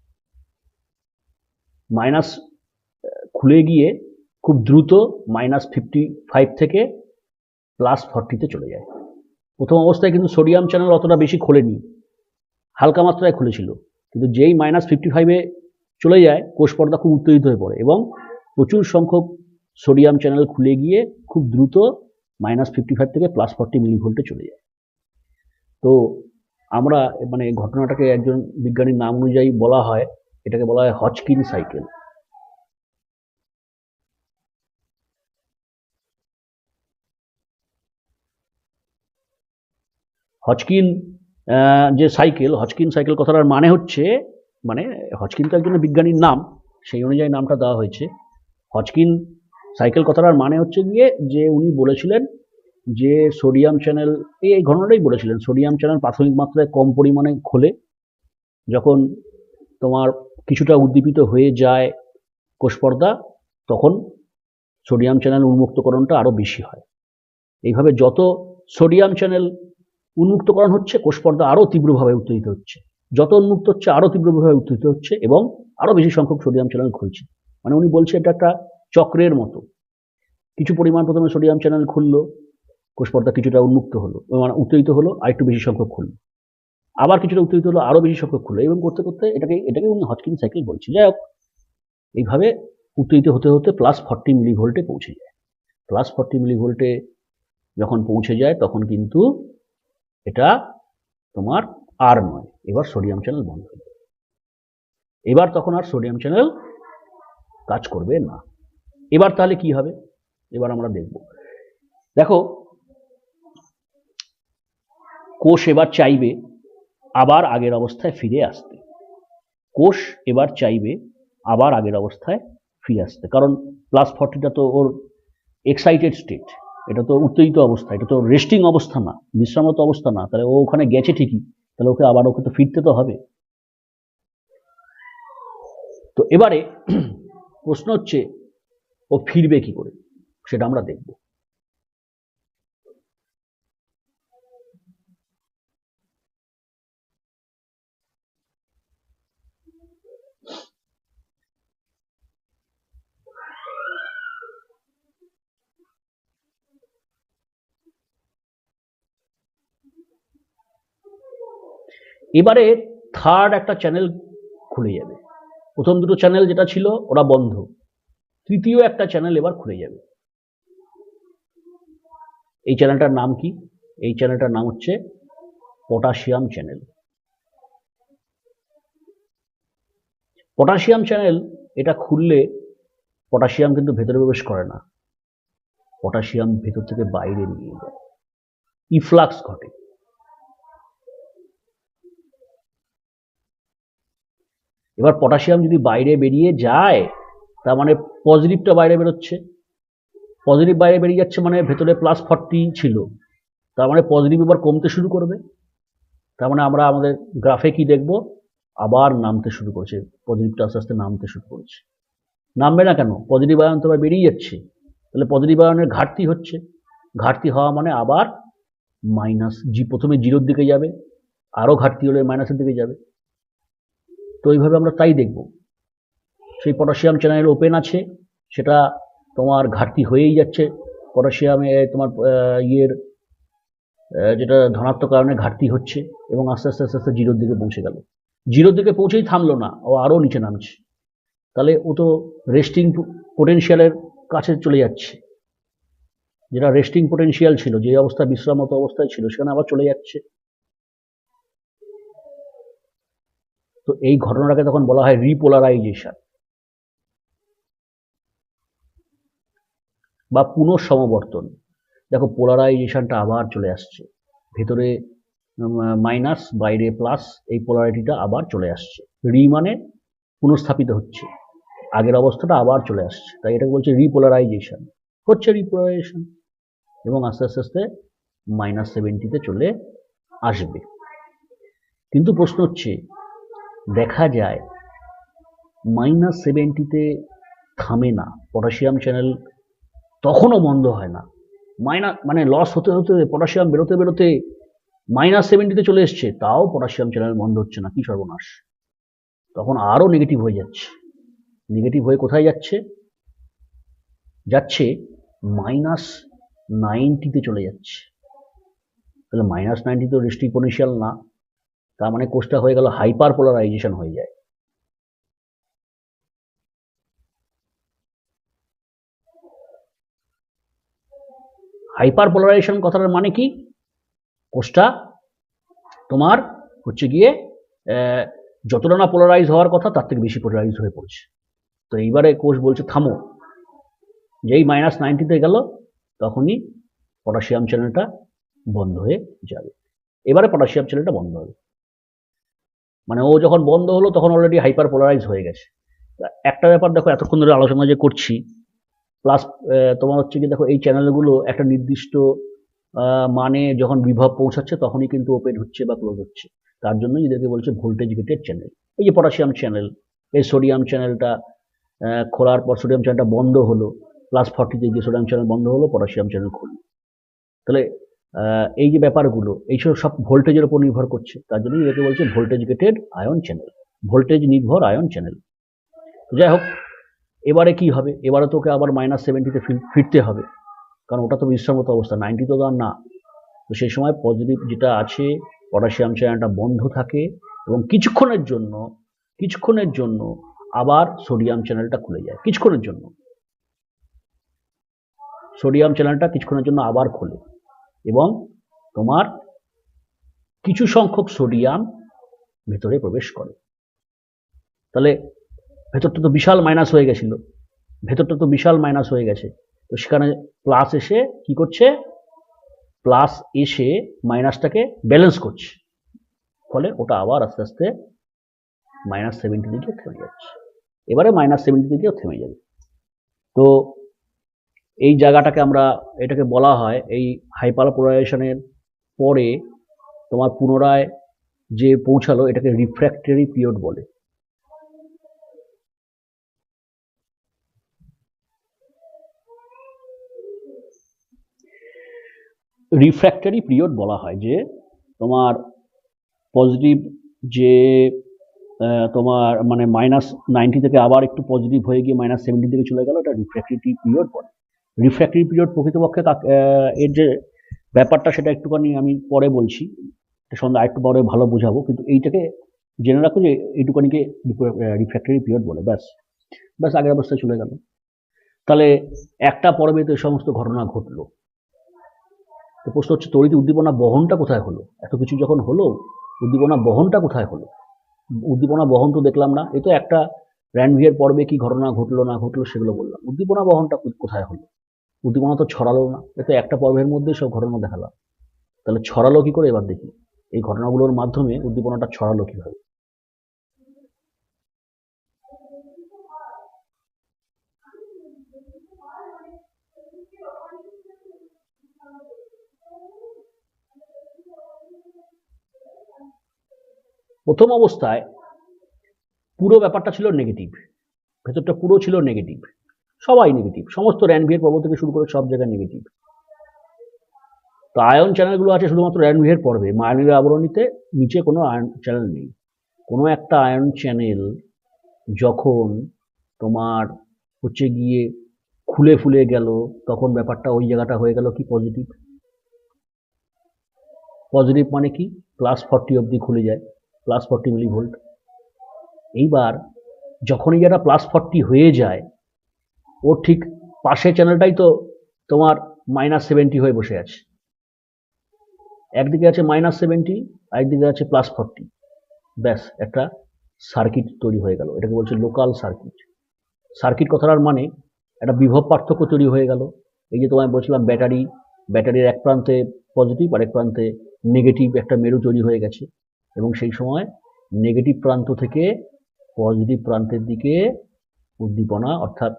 খুলে গিয়ে খুব দ্রুত -55 থেকে +40 চলে যায়। প্রথম অবস্থায় কিন্তু সোডিয়াম চ্যানেল অতটা বেশি খোলেনি, হালকা মাত্রায় খুলেছিল, কিন্তু যেই -55-এ চলে যায় কোষপর্দা খুব উত্তেজিত হয়ে পড়ে এবং প্রচুর সংখ্যক সোডিয়াম চ্যানেল খুলে গিয়ে খুব দ্রুত -55 থেকে +40 মিলিভোল্টে চলে যায়। তো আমরা মানে ঘটনাটাকে একজন বিজ্ঞানীর নাম অনুযায়ী বলা হয়, এটাকে বলা হয় হজকিন সাইকেল। হজকিন যে সাইকেল, হজকিন সাইকেল কথাটার মানে হচ্ছে, মানে হজকিন তো একজন বিজ্ঞানীর নাম, সেই অনুযায়ী নামটা দেওয়া হয়েছে। হজকিন সাইকেল কথাটার মানে হচ্ছে গিয়ে যে উনি বলেছিলেন যে সোডিয়াম চ্যানেল, এই ঘটনাটাই বলেছিলেন, সোডিয়াম চ্যানেল প্রাথমিক মাত্রায় কম পরিমাণে খোলে, যখন তোমার কিছুটা উদ্দীপিত হয়ে যায় কোষপর্দা, তখন সোডিয়াম চ্যানেল উন্মুক্তকরণটা আরও বেশি হয়। এইভাবে যত সোডিয়াম চ্যানেল উন্মুক্তকরণ হচ্ছে, কোষপর্দা আরও তীব্রভাবে উত্তেজিত হচ্ছে, যত উন্মুক্ত হচ্ছে আরও তীব্রভাবে উত্তেজিত হচ্ছে এবং আরও বেশি সংখ্যক সোডিয়াম চ্যানেল খুলছে। মানে উনি বলছে এটা একটা চক্রের মতো, কিছু পরিমাণ প্রথমে সোডিয়াম চ্যানেল খুললো, কোষপর্দা কিছুটা উন্মুক্ত হলো, মানে উত্তেজিত হলো, আরেকটু বেশি সংখ্যক খুললো, আবার কিছুটা উত্তেজিত হলো, আরও বেশি সংখ্যক খুললো, এবং করতে করতে এটাকে উনি হজকিন সাইকেল বলছে। যাই হোক, এইভাবে উত্তেজিত হতে হতে +40 মিলিভোল্টে পৌঁছে যায়। +40 মিলিভোল্টে যখন পৌঁছে যায় তখন কিন্তু এটা তোমার আর নয়, এবার সোডিয়াম চ্যানেল বন্ধ হয়ে যাবে। এবার তখন আর সোডিয়াম চ্যানেল কাজ করবে না। এবার তাহলে কি হবে? এবার আমরা দেখব। দেখো, কোষ এবার চাইবে আবার আগের অবস্থায় ফিরে আসতে। কোষ এবার চাইবে আবার আগের অবস্থায় ফিরে আসতে, কারণ +40টা তো ওর এক্সাইটেড স্টেট, এটা তো উত্তেজিত অবস্থা, এটা তো রেস্টিং অবস্থা না, বিশ্রামরত অবস্থা না, তাহলে ও ওখানে গেছে ঠিকই, তাহলে ওকে তো ফিরতে তো হবে। তো এবারে প্রশ্ন হচ্ছে ও ফিরবে কি করে, সেটা আমরা দেখব। এবারে থার্ড একটা চ্যানেল খুলে যাবে। প্রথম দুটো চ্যানেল যেটা ছিল ওরা বন্ধ, তৃতীয় একটা চ্যানেল এবার খুলে যাবে। এই চ্যানেলটার নাম কি? এই চ্যানেলটার নাম হচ্ছে পটাশিয়াম চ্যানেল। পটাশিয়াম চ্যানেল এটা খুললে পটাশিয়াম কিন্তু ভেতরে প্রবেশ করে না, পটাশিয়াম ভেতর থেকে বাইরে নিয়ে যায়, ইফ্লাক্স ঘটে। এবার পটাশিয়াম যদি বাইরে বেরিয়ে যায়, তার মানে পজিটিভটা বাইরে বেরোচ্ছে, পজিটিভ বাইরে বেরিয়ে যাচ্ছে মানে ভেতরে +40 ছিল, তার মানে পজিটিভ এবার কমতে শুরু করবে, তার মানে আমরা আমাদের গ্রাফে কি দেখব, আবার নামতে শুরু করেছে, পজিটিভটা আস্তে আস্তে নামতে শুরু করেছে। নামবে না কেন? পজিটিভ আয়ন তো আবার বেরিয়ে যাচ্ছে, তাহলে পজিটিভ আয়নের ঘাটতি হচ্ছে, ঘাটতি হওয়া মানে আবার মাইনাস, প্রথমে 0-র দিকে যাবে, আরও ঘাটতি হলে মাইনাসের দিকে যাবে। তো এইভাবে আমরা তাই দেখব। সেই পটাশিয়াম চ্যানেল ওপেন আছে, সেটা তোমার ঘাটতি হয়েই যাচ্ছে পটাশিয়ামে, তোমার ইয়ের যেটা ধনাত্মক কারণে ঘাটতি হচ্ছে, এবং আস্তে আস্তে আস্তে আস্তে জিরোর দিকে পৌঁছে গেল। জিরোর দিকে পৌঁছেই থামলো না, ও আরও নিচে নামছে। তাহলে ও তো রেস্টিং পোটেনশিয়ালের কাছে চলে যাচ্ছে। যেটা রেস্টিং পোটেনশিয়াল ছিল, যে অবস্থা বিশ্রামত অবস্থায় ছিল, সেখানে আবার চলে যাচ্ছে। তো এই ঘটনাটাকে তখন বলা হয় রিপোলারাইজেশন বা পুনঃসমবর্তন। দেখো পোলারাইজেশনটা আবার চলে আসছে, ভেতরে মাইনাস, বাইরে প্লাস, এই পোলারিটিটা আবার চলে আসছে। রি মানে পুনঃস্থাপিত হচ্ছে, আগের অবস্থাটা আবার চলে আসছে, তাই এটাকে বলছে রিপোলারাইজেশন। হচ্ছে রিপোলারাইজেশন, এবং আস্তে আস্তে আস্তে -70-তে চলে আসবে। কিন্তু প্রশ্ন হচ্ছে, দেখা যায় -70-তে থামে না, পটাশিয়াম চ্যানেল তখনও বন্ধ হয় না। মানে লস হতে হতে পটাশিয়াম বেরোতে বেরোতে -70-তে চলে এসছে, তাও পটাশিয়াম চ্যানেল বন্ধ হচ্ছে না। কি সর্বনাশ! তখন আরও নেগেটিভ হয়ে যাচ্ছে। নেগেটিভ হয়ে কোথায় যাচ্ছে? যাচ্ছে -90-তে চলে যাচ্ছে। তাহলে -90 তো রেস্টিং পোটেনশিয়াল না, তার মানে কোষটা হয়ে গেল হাইপার পোলারাইজেশন হয়ে যায়। হাইপার পোলারাইজেশন কথাটার মানে কি? কোষটা তোমার হচ্ছে গিয়ে যতটা না পোলারাইজ হওয়ার কথা, তার থেকে বেশি পোলারাইজ হয়ে পড়ছে। তো এইবারে কোষ বলছে থামো। যেই -90-তে গেল, তখনই পটাশিয়াম চ্যানেলটা বন্ধ হয়ে যাবে। এবারে পটাশিয়াম চ্যানেলটা বন্ধ হবে, মানে ও যখন বন্ধ হলো তখন অলরেডি হাইপার পোলারাইজ হয়ে গেছে। একটা ব্যাপার দেখো, এতক্ষণ ধরে আলোচনা যে করছি, প্লাস তোমার হচ্ছে কি, দেখো এই চ্যানেলগুলো একটা নির্দিষ্ট মানে যখন বিভব পৌঁছাচ্ছে, তখনই কিন্তু ওপেন হচ্ছে বা ক্লোজ হচ্ছে। তার জন্য এদেরকে বলছে ভোল্টেজ গেটেড চ্যানেল। এই যে পটাশিয়াম চ্যানেল, এই সোডিয়াম চ্যানেলটা খোলার পর সোডিয়াম চ্যানেলটা বন্ধ হলো, +40-তে গিয়ে সোডিয়াম চ্যানেল বন্ধ হলো, পটাশিয়াম চ্যানেল খুললো। তাহলে এই যে ব্যাপারগুলো, এইসব সব ভোল্টেজের উপর নির্ভর করছে। তার জন্য এটাকে বলছে voltage gated ion channel, voltage নির্ভর আয়ন চ্যানেল। যাই হোক, এবারে কি হবে? এবারে তোকে আবার -70-তে ফিরতে হবে, কারণ ওটা তো বিশ্রামত অবস্থা, 90 তো আর না। তো সেই সময় পজিটিভ যেটা আছে, পটাশিয়াম চ্যানেলটা বন্ধ থাকে, এবং কিছুক্ষণের জন্য আবার সোডিয়াম চ্যানেলটা খুলে যায়। কিছুক্ষণের জন্য সোডিয়াম চ্যানেলটা কিছুক্ষণের জন্য আবার খোলে, এবং তোমার কিছু সংখ্যক সোডিয়াম ভেতরে প্রবেশ করে। তাহলে ভেতরটা তো বিশাল মাইনাস হয়ে গেছিল, ভেতরটা তো বিশাল মাইনাস হয়ে গেছে। তো সেখানে প্লাস এসে কি করছে? প্লাস এসে মাইনাসটাকে ব্যালেন্স করছে, ফলে ওটা আবার আস্তে আস্তে -70 দিকে থেমে যাচ্ছে। এবারে -70 দিকেও থেমে যাবে। তো এই জায়গাটাকে আমরা, এটাকে বলা হয়, এই হাইপার পোলারাইজেশনের পরে তোমার পুনরায় যে পৌঁছালো, এটাকে রিফ্র্যাক্টরি পিরিয়ড বলে। রিফ্র্যাক্টরি পিরিয়ড বলা হয় যে তোমার পজিটিভ যে তোমার মানে -90 থেকে আবার একটু পজিটিভ হয়ে গিয়ে -70 দিকে চলে গেল, এটা রিফ্র্যাক্টরি পিরিয়ড বলে। রিফ্র্যাক্টরি পিরিয়ড প্রকৃতপক্ষে এর যে ব্যাপারটা, সেটা একটুখানি আমি পরে বলছি, সন্ধ্যা আরেকটু পরে ভালো বোঝাবো, কিন্তু এইটাকে জেনে রাখো যে এইটুকানিকে রিফ্র্যাক্টরি পিরিয়ড বলে। ব্যাস ব্যাস আগের অবস্থায় চলে গেল। তাহলে একটা পর্বে তো এই সমস্ত ঘটনা ঘটলো। তো প্রশ্ন হচ্ছে, তড়িৎ উদ্দীপনা বহনটা কোথায় হলো? এত কিছু যখন হলো, উদ্দীপনা বহনটা কোথায় হলো? উদ্দীপনা বহন তো দেখলাম না, এ তো একটা র্যানভিয়ার পর্বে কি ঘটনা ঘটলো না ঘটলো সেগুলো বললাম। উদ্দীপনা বহনটা কোথায় হলো? উদ্দীপনা তো ছড়ালো না, এ তো একটা পর্বের মধ্যে সব ঘটনা দেখালাম। তাহলে ছড়ালো কি করে? এবার দেখি এই ঘটনাগুলোর মাধ্যমে উদ্দীপনাটা ছড়ালো কিভাবে। প্রথম অবস্থায় পুরো ব্যাপারটা ছিল নেগেটিভ, ভেতরটা পুরো ছিল নেগেটিভ, সবাই নেগেটিভ, সমস্ত র্যানভিয়ার পর্ব থেকে শুরু করে সব জায়গায় নেগেটিভ। তো আয়ন চ্যানেলগুলো আছে শুধুমাত্র র্যানভিয়ার পর্বে, মায়ানির আবরণীতে নিচে কোনো আয়ন চ্যানেল নেই। কোনো একটা আয়ন চ্যানেল যখন তোমার হচ্ছে গিয়ে খুলে ফুলে গেল, তখন ব্যাপারটা ওই জায়গাটা হয়ে গেল কি পজিটিভ। পজিটিভ মানে কি, +40 অবধি খুলে যায়, +40 মিলিভোল্ট। এইবার যখনই যেটা +40 হয়ে যায়, ওর ঠিক পাশের চ্যানেলটাই তো তোমার -70 হয়ে বসে আছে। একদিকে আছে -70, আরেকদিকে আছে +40। ব্যাস একটা সার্কিট তৈরি হয়ে গেল, এটাকে বলছে লোকাল সার্কিট। সার্কিট কথাটার মানে একটা বিভব পার্থক্য তৈরি হয়ে গেল। এই যে তোমায় বলছিলাম ব্যাটারির এক প্রান্তে পজিটিভ আর এক প্রান্তে নেগেটিভ একটা মেরু তৈরি হয়ে গেছে, এবং সেই সময় নেগেটিভ প্রান্ত থেকে পজিটিভ প্রান্তের দিকে উদ্দীপনা অর্থাৎ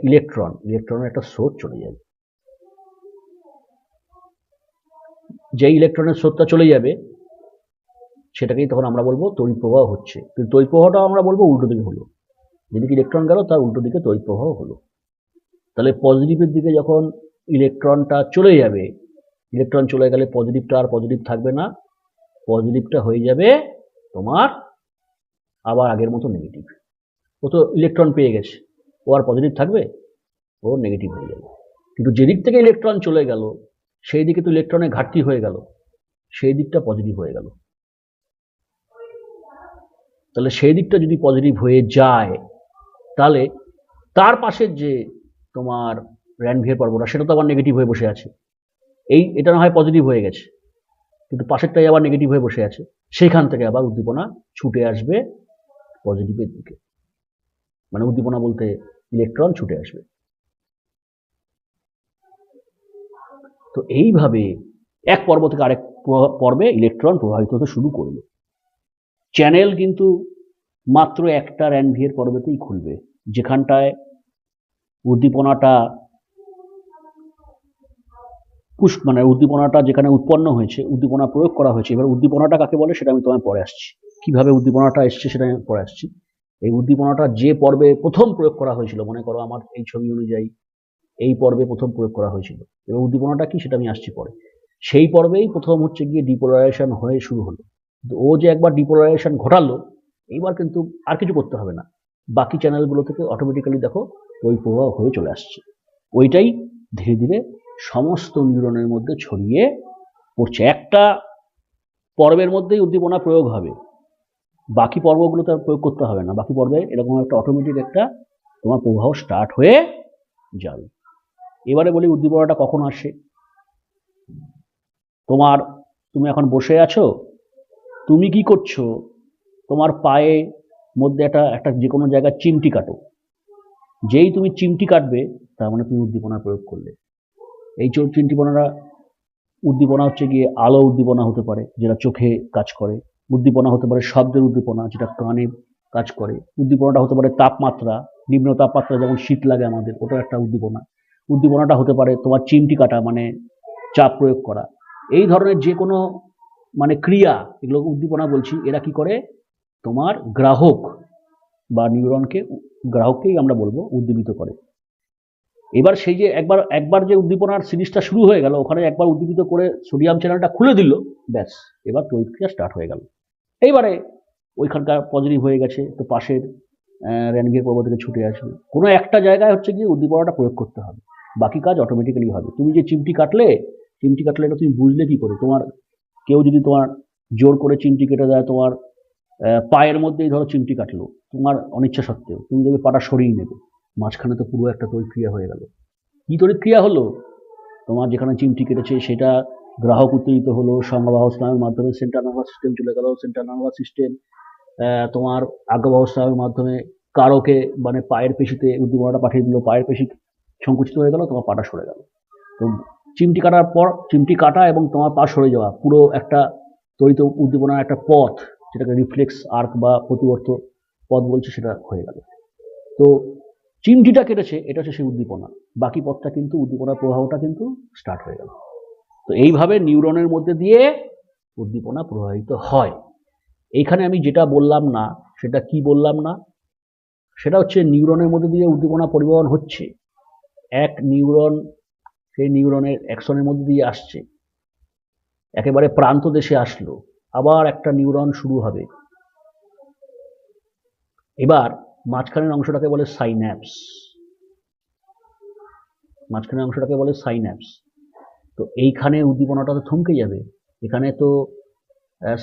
ইলেকট্রনের একটা স্রোত চলে যাবে। যে ইলেকট্রনের স্রোতটা চলে যাবে সেটাকেই তখন আমরা বলবো তড়িৎ প্রবাহ হচ্ছে। কিন্তু তড়িৎ প্রবাহটাও আমরা বলবো উল্টো দিকে হলো, যেদিকে ইলেকট্রন গেল তার উল্টো দিকে তড়িৎ প্রবাহ হলো। তাহলে পজিটিভের দিকে যখন ইলেকট্রনটা চলে যাবে, ইলেকট্রন চলে গেলে পজিটিভটা আর পজিটিভ থাকবে না, পজিটিভটা হয়ে যাবে তোমার আবার আগের মতো নেগেটিভ। ও তো ইলেকট্রন পেয়ে গেছে, ও আর পজিটিভ থাকবে, ও নেগেটিভ হয়ে যাবে। কিন্তু যেদিক থেকে ইলেকট্রন চলে গেল সেই দিকে তো ইলেকট্রনের ঘাটতি হয়ে গেল, সেই দিকটা পজিটিভ হয়ে গেল। তাহলে সেই দিকটা যদি পজিটিভ হয়ে যায়, তাহলে তার পাশের যে তোমার র্যানভিয়ার পর্বটা সেটা তো আবার নেগেটিভ হয়ে বসে আছে। এটা না হয় পজিটিভ হয়ে গেছে, কিন্তু পাশেরটাই আবার নেগেটিভ হয়ে বসে আছে, সেখান থেকে আবার উদ্দীপনা ছুটে আসবে পজিটিভের দিকে। মানে উদ্দীপনা বলতে ইলেকট্রন ছুটে আসবে। তো এইভাবে এক পর্ব থেকে আরেক পর্বে ইলেকট্রন প্রবাহিত হতে শুরু করবে। চ্যানেল কিন্তু মাত্র একটা র্যানভিয়ার পর্বেতেই খুলবে, যেখানটায় উদ্দীপনাটা মানে উদ্দীপনাটা যেখানে উৎপন্ন হয়েছে, উদ্দীপনা প্রয়োগ করা হয়েছে। এবার উদ্দীপনাটা কাকে বলে সেটা আমি তোমায় পরে আসছি, কিভাবে উদ্দীপনাটা এসছে সেটা আমি পরে আসছি। এই উদ্দীপনাটা যে পর্বে প্রথম প্রয়োগ করা হয়েছিল, মনে করো আমার এই ছবি অনুযায়ী এই পর্বে প্রথম প্রয়োগ করা হয়েছিল, এবং উদ্দীপনাটা কি সেটা আমি আসছি পরে। সেই পর্বেই প্রথম হচ্ছে গিয়ে ডিপোলারাইজেশন হয়ে শুরু হলো। ও যে একবার ডিপোলারাইজেশন ঘটালো, এইবার কিন্তু আর কিছু করতে হবে না, বাকি চ্যানেলগুলো থেকে অটোমেটিক্যালি দেখো ওই প্রবাহ হয়ে চলে আসছে। ওইটাই ধীরে ধীরে সমস্ত নিউরনের মধ্যে ছড়িয়ে পড়ছে। একটা পর্বের মধ্যেই উদ্দীপনা প্রয়োগ হবে, বাকি পর্বগুলো তার প্রয়োগ করতে হবে না। বাকি পর্বে এরকম একটা অটোমেটিক একটা তোমার প্রবাহ স্টার্ট হয়ে যাবে। এবারে বলি উদ্দীপনাটা কখন আসে। তুমি এখন বসে আছো, তুমি কি করছো, তোমার পায়ে মধ্যে একটা যে কোনো জায়গায় চিমটি কাটো, যেই তুমি চিমটি কাটবে তার মানে তুমি উদ্দীপনা প্রয়োগ করলে। এই উদ্দীপনা হচ্ছে গিয়ে আলো উদ্দীপনা হতে পারে, যেটা চোখে কাজ করে। উদ্দীপনা হতে পারে শব্দের উদ্দীপনা, যেটা কানে কাজ করে। উদ্দীপনাটা হতে পারে তাপমাত্রা, নিম্ন তাপমাত্রা যেমন শীত লাগে আমাদের, ওটা একটা উদ্দীপনা। উদ্দীপনাটা হতে পারে তোমার চিমটি কাটা, মানে চাপ প্রয়োগ করা। এই ধরনের যে কোনো মানে ক্রিয়া, এগুলো উদ্দীপনা বলছি। এরা কি করে, তোমার গ্রাহক বা গ্রাহককেই আমরা বলবো উদ্দীপিত করে। এবার সেই যে একবার যে উদ্দীপনার সিরিজটা শুরু হয়ে গেল, ওখানে একবার উদ্দীপিত করে সোডিয়াম চ্যানেলটা খুলে দিল, ব্যাস এবার তড়িৎক্রিয়া স্টার্ট হয়ে গেল। এইবারে ওইখানকার পজিটিভ হয়ে গেছে, তো পাশের র্যানভিয়ার পর্ব থেকে ছুটে আসবে। কোনো একটা জায়গায় হচ্ছে গিয়ে উদ্দীপনাটা প্রয়োগ করতে হবে, বাকি কাজ অটোমেটিক্যালি হবে। তুমি যে চিমটি কাটলে এটা তুমি বুঝলে কি করে? কেউ যদি তোমার জোর করে চিমটি কেটে দেয়, তোমার পায়ের মধ্যেই ধরো চিমটি কাটলো, তোমার অনিচ্ছা সত্ত্বেও তুমি দেখবে পাটা সরিয়ে নেবে, মাঝখানে তো পুরো একটা তড়িৎক্রিয়া হয়ে গেল। কি তড়িৎক্রিয়া হলো? তোমার যেখানে চিমটি কেটেছে সেটা গ্রাহক উত্তেজিত হলো, সংঘবাহ স্নায়ুর মাধ্যমে সেন্ট্রাল নার্ভাস সিস্টেম চলে গেল। সেন্ট্রাল নার্ভাস সিস্টেম তোমার আজ্ঞাবহ স্নায়ুর মাধ্যমে কারকে মানে পায়ের পেশিতে উদ্দীপনাটা পাঠিয়ে দিল, পায়ের পেশি সংকুচিত হয়ে গেল, তোমার পাটা সরে গেল। তো চিমটি কাটার পর চিমটি কাটা এবং তোমার পা সরে যাওয়া পুরো একটা তড়িৎ উদ্দীপনার একটা পথ, যেটাকে রিফ্লেক্স আর্ক বা প্রতিবর্ত পথ বলছে, সেটা হয়ে গেল। তো চিমটিটা কেটেছে, এটা হচ্ছে সেই উদ্দীপনা, বাকি পথটা কিন্তু উদ্দীপনার প্রবাহটা কিন্তু স্টার্ট হয়ে গেল। তো এইভাবে নিউরনের মধ্যে দিয়ে উদ্দীপনা প্রবাহিত হয়। এইখানে আমি যেটা বললাম না, সেটা কি বললাম না, সেটা হচ্ছে নিউরনের মধ্যে দিয়ে উদ্দীপনা পরিবহন হচ্ছে। এক নিউরন সেই নিউরনের অ্যাকশনের মধ্যে দিয়ে আসছে, একেবারে প্রান্ত দেশে আসলো, আবার একটা নিউরন শুরু হবে। এবার মাঝখানের অংশটাকে বলে সাইন্যাপস। মাঝখানের অংশটাকে বলে সাইন্যাপস। তো এইখানে উদ্দীপনাটা তো থমকে যাবে। এখানে তো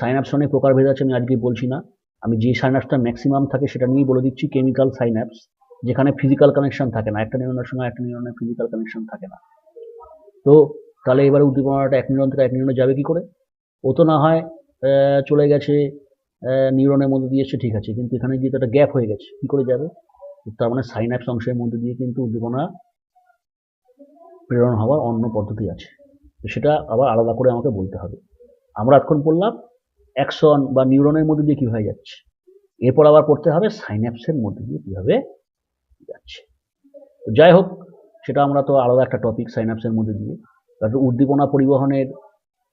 সাইন্যাপস অনেক প্রকারভেদ আছে, আমি আজকে বলছি না। আমি যে সাইন্যাপসটা ম্যাক্সিমাম থাকে সেটা নিয়েই বলে দিচ্ছি, কেমিক্যাল সাইন্যাপস, যেখানে ফিজিক্যাল কানেকশন থাকে না, একটা নিউরনের সঙ্গে একটা নিউরনের ফিজিক্যাল কানেকশন থাকে না। তো তাহলে এবারে উদ্দীপনাটা এক নিউরন থেকে এক নিউরনে যাবে কি করে? ও তো না হয় চলে গেছে নিউরনের মধ্যে দিয়ে, এসে ঠিক আছে, কিন্তু এখানে গিয়ে তো একটা গ্যাপ হয়ে গেছে, কি করে যাবে? তার মানে সাইন্যাপস অংশের মধ্যে দিয়ে কিন্তু উদ্দীপনা প্রেরণ হওয়ার অন্য পদ্ধতি আছে, তো সেটা আবার আলাদা করে আমাকে বলতে হবে। আমরা এখন বললাম অ্যাক্সন বা নিউরনের মধ্যে দিয়ে কীভাবে যাচ্ছে, এরপর আবার পড়তে হবে সাইন্যাপসের মধ্যে দিয়ে কীভাবে যাচ্ছে। তো যাই হোক, সেটা আমরা তো আলাদা একটা টপিক, সাইন্যাপসের মধ্যে দিয়ে। তারপর উদ্দীপনা পরিবহনের,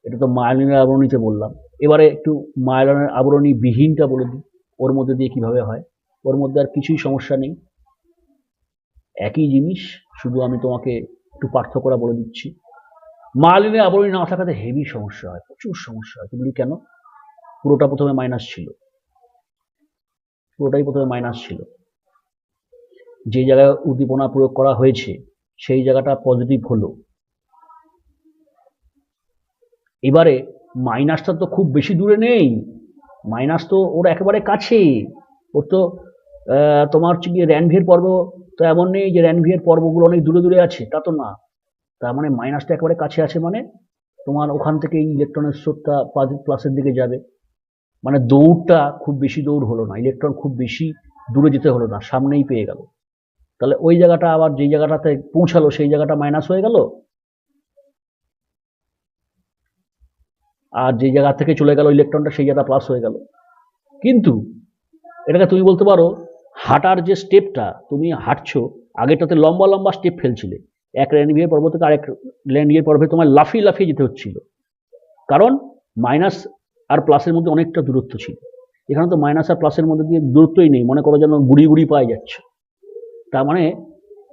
এটা তো মায়োলিনের আবরণীতে বললাম, এবারে একটু মায়োলিনের আবরণী বিহীনটা বলে দিই, ওর মধ্যে দিয়ে কিভাবে হয়। ওর মধ্যে আর কিছুই সমস্যা নেই, একই জিনিস, শুধু আমি তোমাকে একটু পার্থক্যটা বলে দিচ্ছি। মায়োলিনের আবরণী না থাকাতে হেভি সমস্যা হয়, প্রচুর সমস্যা হয়। তুমি কেন? পুরোটা প্রথমে মাইনাস ছিল, পুরোটাই প্রথমে মাইনাস ছিল। যে জায়গায় উদ্দীপনা প্রয়োগ করা হয়েছে সেই জায়গাটা পজিটিভ হলো। এবারে মাইনাসটা তো খুব বেশি দূরে নেই, মাইনাস তো ওর একেবারে কাছে। ওর তো তোমার হচ্ছে গিয়ে র্যানভিয়ের পর্ব তো এমন নেই যে র্যানভিয়ের পর্বগুলো অনেক দূরে দূরে আছে, তা তো না। তার মানে মাইনাসটা একেবারে কাছে আছে, মানে তোমার ওখান থেকে ইলেকট্রনের স্রোতটা প্লাসের দিকে যাবে। মানে দৌড়টা খুব বেশি দৌড় হলো না, ইলেকট্রন খুব বেশি দূরে যেতে হলো না, সামনেই পেয়ে গেল। তাহলে ওই জায়গাটা আবার যেই জায়গাটাতে পৌঁছালো সেই জায়গাটা মাইনাস হয়ে গেল, আর যে জায়গা থেকে চলে গেল ইলেকট্রনটা সেই জায়গাটা প্লাস হয়ে গেল। কিন্তু এটাকে তুমি বলতে পারো হাঁটার যে স্টেপটা তুমি হাঁটছো, আগেটাতে লম্বা লম্বা স্টেপ ফেলছিলে, এক র্যানভিয়ের পর্ব থেকে আরেক র্যানভিয়ের পর্বে তোমার লাফিয়ে লাফিয়ে যেতে হচ্ছিল, কারণ মাইনাস আর প্লাসের মধ্যে অনেকটা দূরত্ব ছিল। এখানে তো মাইনাস আর প্লাসের মধ্যে দিয়ে দূরত্বই নেই, মনে করো যেন গুড়ি গুড়ি পায়ে যাচ্ছে। তার মানে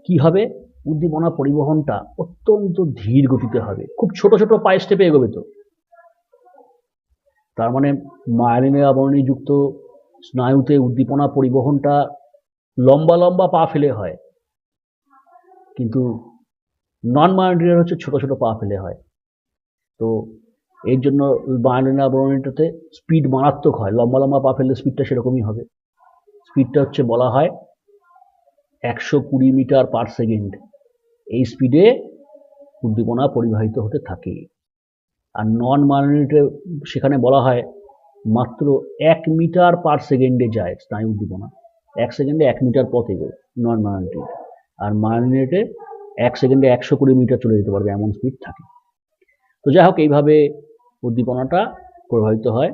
কি হবে, উদ্দীপনা পরিবহনটা অত্যন্ত ধীর গতিতে হবে, খুব ছোট ছোট পায়ে স্টেপে এগোবে। তো তার মানে মায়োলিনের আবরণীযুক্ত স্নায়ুতে উদ্দীপনা পরিবহনটা লম্বা লম্বা পা ফেলে হয়, কিন্তু নন মায়োলিনের হচ্ছে ছোট ছোট পা ফেলে হয়। তো এর জন্য মায়োলিনের আবরণীটাতে স্পিড মারাত্মক হয়, লম্বা লম্বা পা ফেললে স্পিডটা সেরকমই হবে। স্পিডটা হচ্ছে বলা হয় 120 মিটার পার সেকেন্ড, এই স্পিডে উদ্দীপনা পরিবাহিত হতে থাকে। আর নন মায়োলিনেটে সেখানে বলা হয় মাত্র 1 মিটার পার সেকেন্ডে যায় স্নায়ু উদ্দীপনা, 1 সেকেন্ডে 1 মিটার পথ এগোয় নন মায়োলিনেটে। আর মায়োলিনেটে 1 সেকেন্ডে 120 মিটার চলে যেতে পারবে, এমন স্পিড থাকে। তো যাই হোক, এইভাবে উদ্দীপনাটা প্রবাহিত হয়।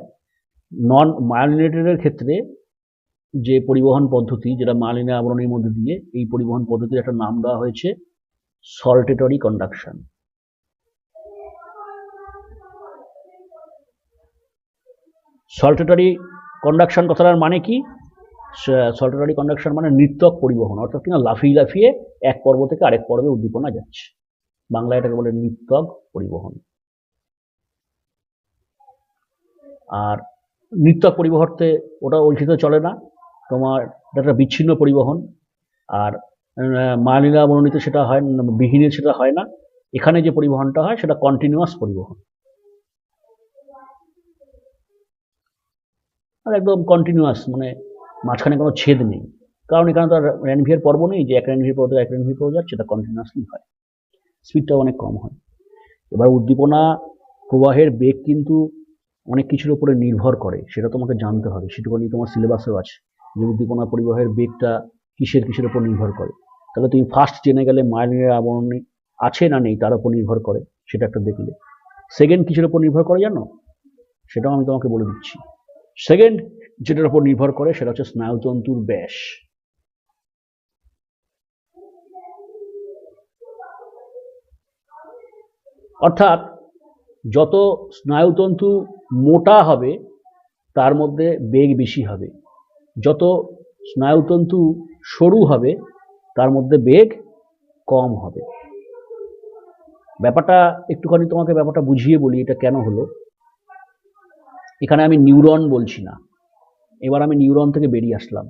নন মায়োলিনেটের ক্ষেত্রে যে পরিবহন পদ্ধতি, যেটা মায়োলিনের আবরণীর মধ্যে দিয়ে, এই পরিবহন পদ্ধতির একটা নাম দেওয়া হয়েছে সল্টেটরি কন্ডাকশন। সল্টেটরি কন্ডাকশন কথাটার মানে কি? সল্টেটরি কন্ডাকশন মানে নৃত্যক পরিবহন, অর্থাৎ কিনা লাফিয়ে লাফিয়ে এক পর্ব থেকে আরেক পর্বে উদ্দীপনা যাচ্ছে, বাংলায় এটাকে বলে নৃত্যক পরিবহন। আর নৃত্যক পরিবহনতে ওটা ওইখানে চলে না, তোমার একটা বিচ্ছিন্ন পরিবহন। আর মায়োলিনের আবরণীতে সেটা হয়, বিহীনে সেটা হয় না। এখানে যে পরিবহনটা হয় সেটা কন্টিনিউয়াস পরিবহন, আর একদম কন্টিনিউয়াস, মানে মাঝখানে কোনো ছেদ নেই, কারণ এখানে তো আর র্যানভিয়ের পর্ব নেই যে এক র্যানভিয়ের পর্ব থেকে এক র্যানভিয়ের পর্ব যাচ্ছে, এটা কন্টিনিউয়াসলি হয়, স্পিডটাও অনেক কম হয়। এবার উদ্দীপনা প্রবাহের বেগ কিন্তু অনেক কিছুর উপরে নির্ভর করে, সেটা তোমাকে জানতে হবে, সেটুকুনি তোমার সিলেবাসেও আছে যে উদ্দীপনা পরিবাহের বেগটা কিসের কিসের উপর নির্ভর করে। তাহলে তুমি ফার্স্ট জেনে গেলে মায়োলিনের আবরণী আছে না নেই তার উপর নির্ভর করে, সেটা একটা দেখলে। সেকেন্ড কিসের উপর নির্ভর করে জানো? সেটাও আমি তোমাকে বলে দিচ্ছি। সেকেন্ড যেটার উপর নির্ভর করে সেটা হচ্ছে স্নায়ুতন্তুর ব্যাস। অর্থাৎ যত স্নায়ুতন্তু মোটা হবে তার মধ্যে বেগ বেশি হবে, যত স্নায়ুতন্তু সরু হবে তার মধ্যে বেগ কম হবে। ব্যাপারটা একটুখানি তোমাকে ব্যাপারটা বুঝিয়ে বলি, এটা কেন হলো। এখানে আমি নিউরন বলছি না, এবার আমি নিউরন থেকে বেরিয়ে আসলাম,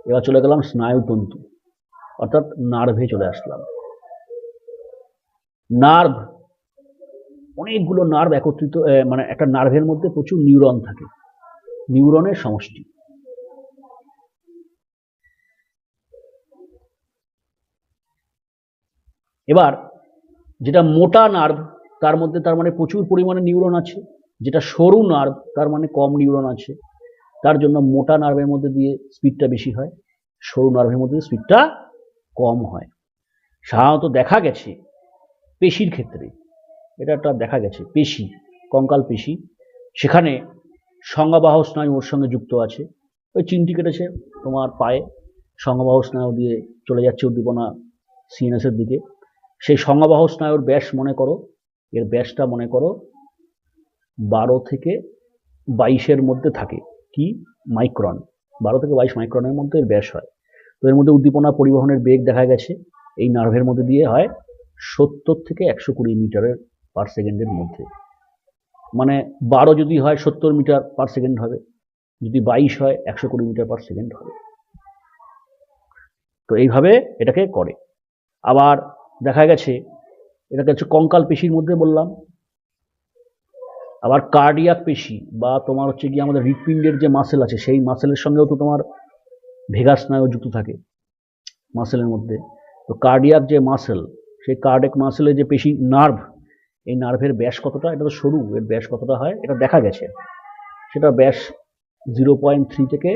এবার চলে গেলাম স্নায়ুতন্তু, অর্থাৎ নার্ভে চলে আসলাম। নার্ভ, অনেকগুলো নার্ভ একত্রিত, মানে একটা নার্ভের মধ্যে প্রচুর নিউরন থাকে, নিউরনের সমষ্টি। এবার যেটা মোটা নার্ভ তার মধ্যে তার মানে প্রচুর পরিমাণে নিউরন আছে, যেটা সরু নার্ভ তার মানে কম নিউরন আছে, তার জন্য মোটা নার্ভের মধ্যে দিয়ে স্পিডটা বেশি হয়, সরু নার্ভের মধ্যে স্পিডটা কম হয়। সাধারণত দেখা গেছে পেশির ক্ষেত্রে, এটা একটা দেখা গেছে পেশি, কঙ্কাল পেশি, সেখানে সংজ্ঞাবাহ স্নায়ু ওর সঙ্গে যুক্ত আছে। ওই চিমটি কেটেছে তোমার পায়ে, সংজ্ঞাবাহ স্নায়ু দিয়ে চলে যাচ্ছে উদ্দীপনা সিএনএসের দিকে। সেই সংজ্ঞাবাহ স্নায়ুর ব্যাস মনে করো, এর ব্যাসটা মনে করো 12 থেকে 22-এর মধ্যে থাকে, কি মাইক্রন, 12 থেকে 22 মাইক্রনের মধ্যে এর ব্যাস হয়। তো এর মধ্যে উদ্দীপনা পরিবহনের বেগ দেখা গেছে এই নার্ভের মধ্যে দিয়ে হয় 70 থেকে 120 মিটারের পার সেকেন্ডের মধ্যে। মানে 12 যদি হয় 70 মিটার পার সেকেন্ড হবে, যদি 22 হয় 120 মিটার পার সেকেন্ড হবে। তো এইভাবে এটাকে করে। আবার দেখা গেছে এটাকে হচ্ছে কঙ্কাল পেশির মধ্যে বললাম। আবার কার্ডিয়াক পেশি বা তোমার হচ্ছে গিয়ে আমাদের হৃৎপিণ্ডের যে মাসেল আছে সেই মাসেলের সঙ্গেও তো তোমার ভেগাস স্নায়ু যুক্ত থাকে মাসেলের মধ্যে। তো কার্ডিয়াক যে মাসেল, সেই কার্ডিয়াক মাসেলের যে পেশি নার্ভ, এই নার্ভের ব্যাস কতটা, এটা তো সরু, এর ব্যাস কতটা হয় এটা দেখা গেছে, সেটা ব্যাস 0.3 থেকে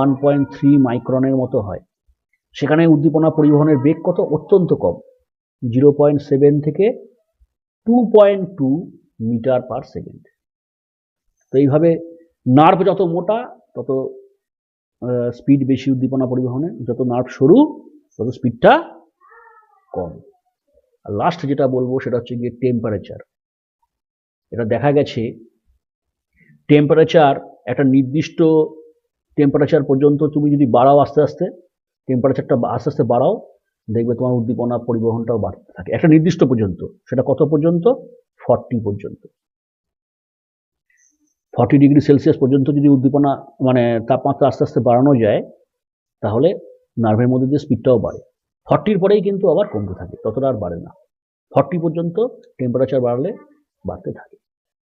1.3 মাইক্রনের মতো হয়। সেখানে উদ্দীপনা পরিবহনের বেগ কত, অত্যন্ত কম, 0.7 থেকে 2.2 মিটার পার সেকেন্ড। তো এইভাবে নার্ভ যত মোটা তত স্পিড বেশি উদ্দীপনা পরিবহনে, যত নার্ভ সরু তত স্পিডটা কম। আর লাস্ট যেটা বলবো সেটা হচ্ছে গিয়ে টেম্পারেচার। এটা দেখা গেছে টেম্পারেচার একটা নির্দিষ্ট টেম্পারেচার পর্যন্ত তুমি যদি বাড়াও, আস্তে আস্তে টেম্পারেচারটা আস্তে আস্তে বাড়াও, দেখবে তোমার উদ্দীপনা পরিবহনটাও বাড়তে থাকে একটা নির্দিষ্ট পর্যন্ত। সেটা কত পর্যন্ত, 40 পর্যন্ত, 40 ডিগ্রি সেলসিয়াস পর্যন্ত যদি উদ্দীপনা মানে তাপমাত্রা আস্তে আস্তে বাড়ানো যায়, তাহলে নার্ভের মধ্যে দিয়ে স্পিডটাও বাড়ে। 40-র পরেই কিন্তু আবার কমতে থাকে, ততটা আর বাড়ে না, 40 পর্যন্ত টেম্পারেচার বাড়লে বাড়তে থাকে।